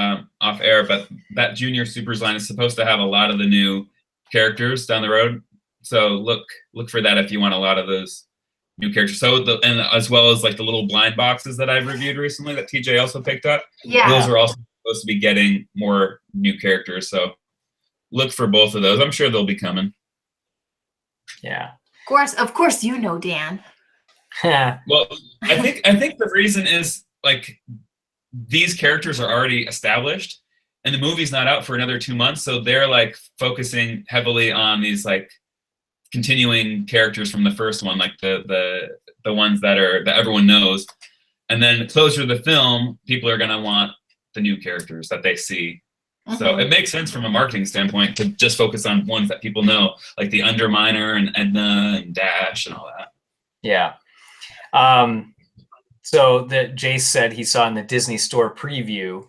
off air, but that Junior Supers line is supposed to have a lot of the new characters down the road. So look for that if you want a lot of those new characters. So and as well as like the little blind boxes that I've reviewed recently that TJ also picked up. Yeah. Those are also supposed to be getting more new characters. So look for both of those. I'm sure they'll be coming. yeah. Of course, you know, Dan. Well, I think the reason is like these characters are already established and the movie's not out for another 2 months, so they're like focusing heavily on these like continuing characters from the first one, like the ones that everyone knows. And then closer to the film, people are gonna want the new characters that they see. So it makes sense from a marketing standpoint to just focus on ones that people know, like the Underminer and Edna and Dash and all that. Yeah. So that Jace said he saw in the Disney Store preview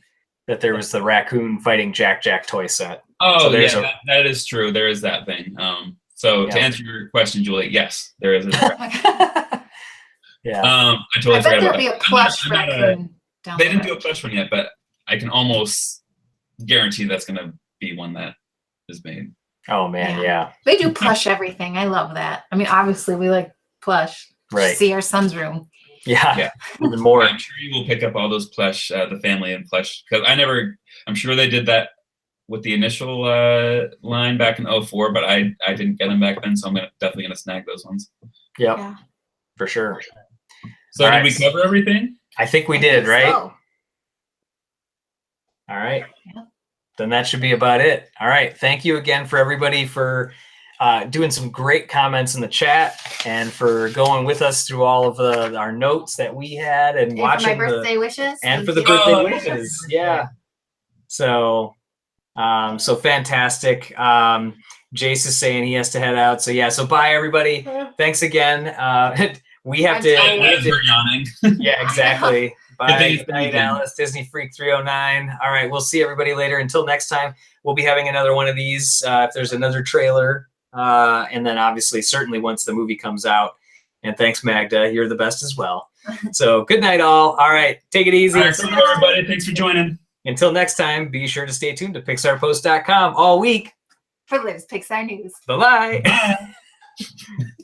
that there was the raccoon fighting Jack Jack toy set. Oh, So there's yeah, that is true. There is that thing. So to Yeah. answer your question, Julie, yes, there is. A Yeah. I totally I bet forgot there'll about be a that. plush I'm not raccoon down they the didn't do road. a plush one yet, but I can almost guarantee that's gonna be one that is made. Oh man, yeah. They do plush everything. I love that. I mean, obviously we like plush. Right. See our son's room. Yeah. Yeah. Even more. I'm sure you will pick up all those plush, the family and plush, because I'm sure they did that with the initial line back in 04, but I didn't get them back then, so I'm definitely gonna snag those ones. Yep. Yeah. For sure. So All did right. we cover everything? I think we I did, think right? so. All right. Yeah. Then that should be about it. All right. Thank you again for everybody for doing some great comments in the chat and for going with us through all of our notes that we had and And for watching my birthday wishes. and thank for the you. birthday Oh, wishes. Yeah. So fantastic. Jace is saying he has to head out. So yeah. So bye everybody. Thanks again. We have I'm to. tired. we have to- We're yawning. Yeah, exactly. Good Bye. thing it's Good night, weekend. Alice. Disney Freak 309. All right, we'll see everybody later. Until next time, we'll be having another one of these if there's another trailer, and then obviously, certainly once the movie comes out. And thanks, Magda. You're the best as well. So good night, all. All right, take it easy. All right, see you, everybody. Thanks for joining. Until next time, be sure to stay tuned to PixarPost.com all week. For Liz Pixar News. Bye-bye. Bye.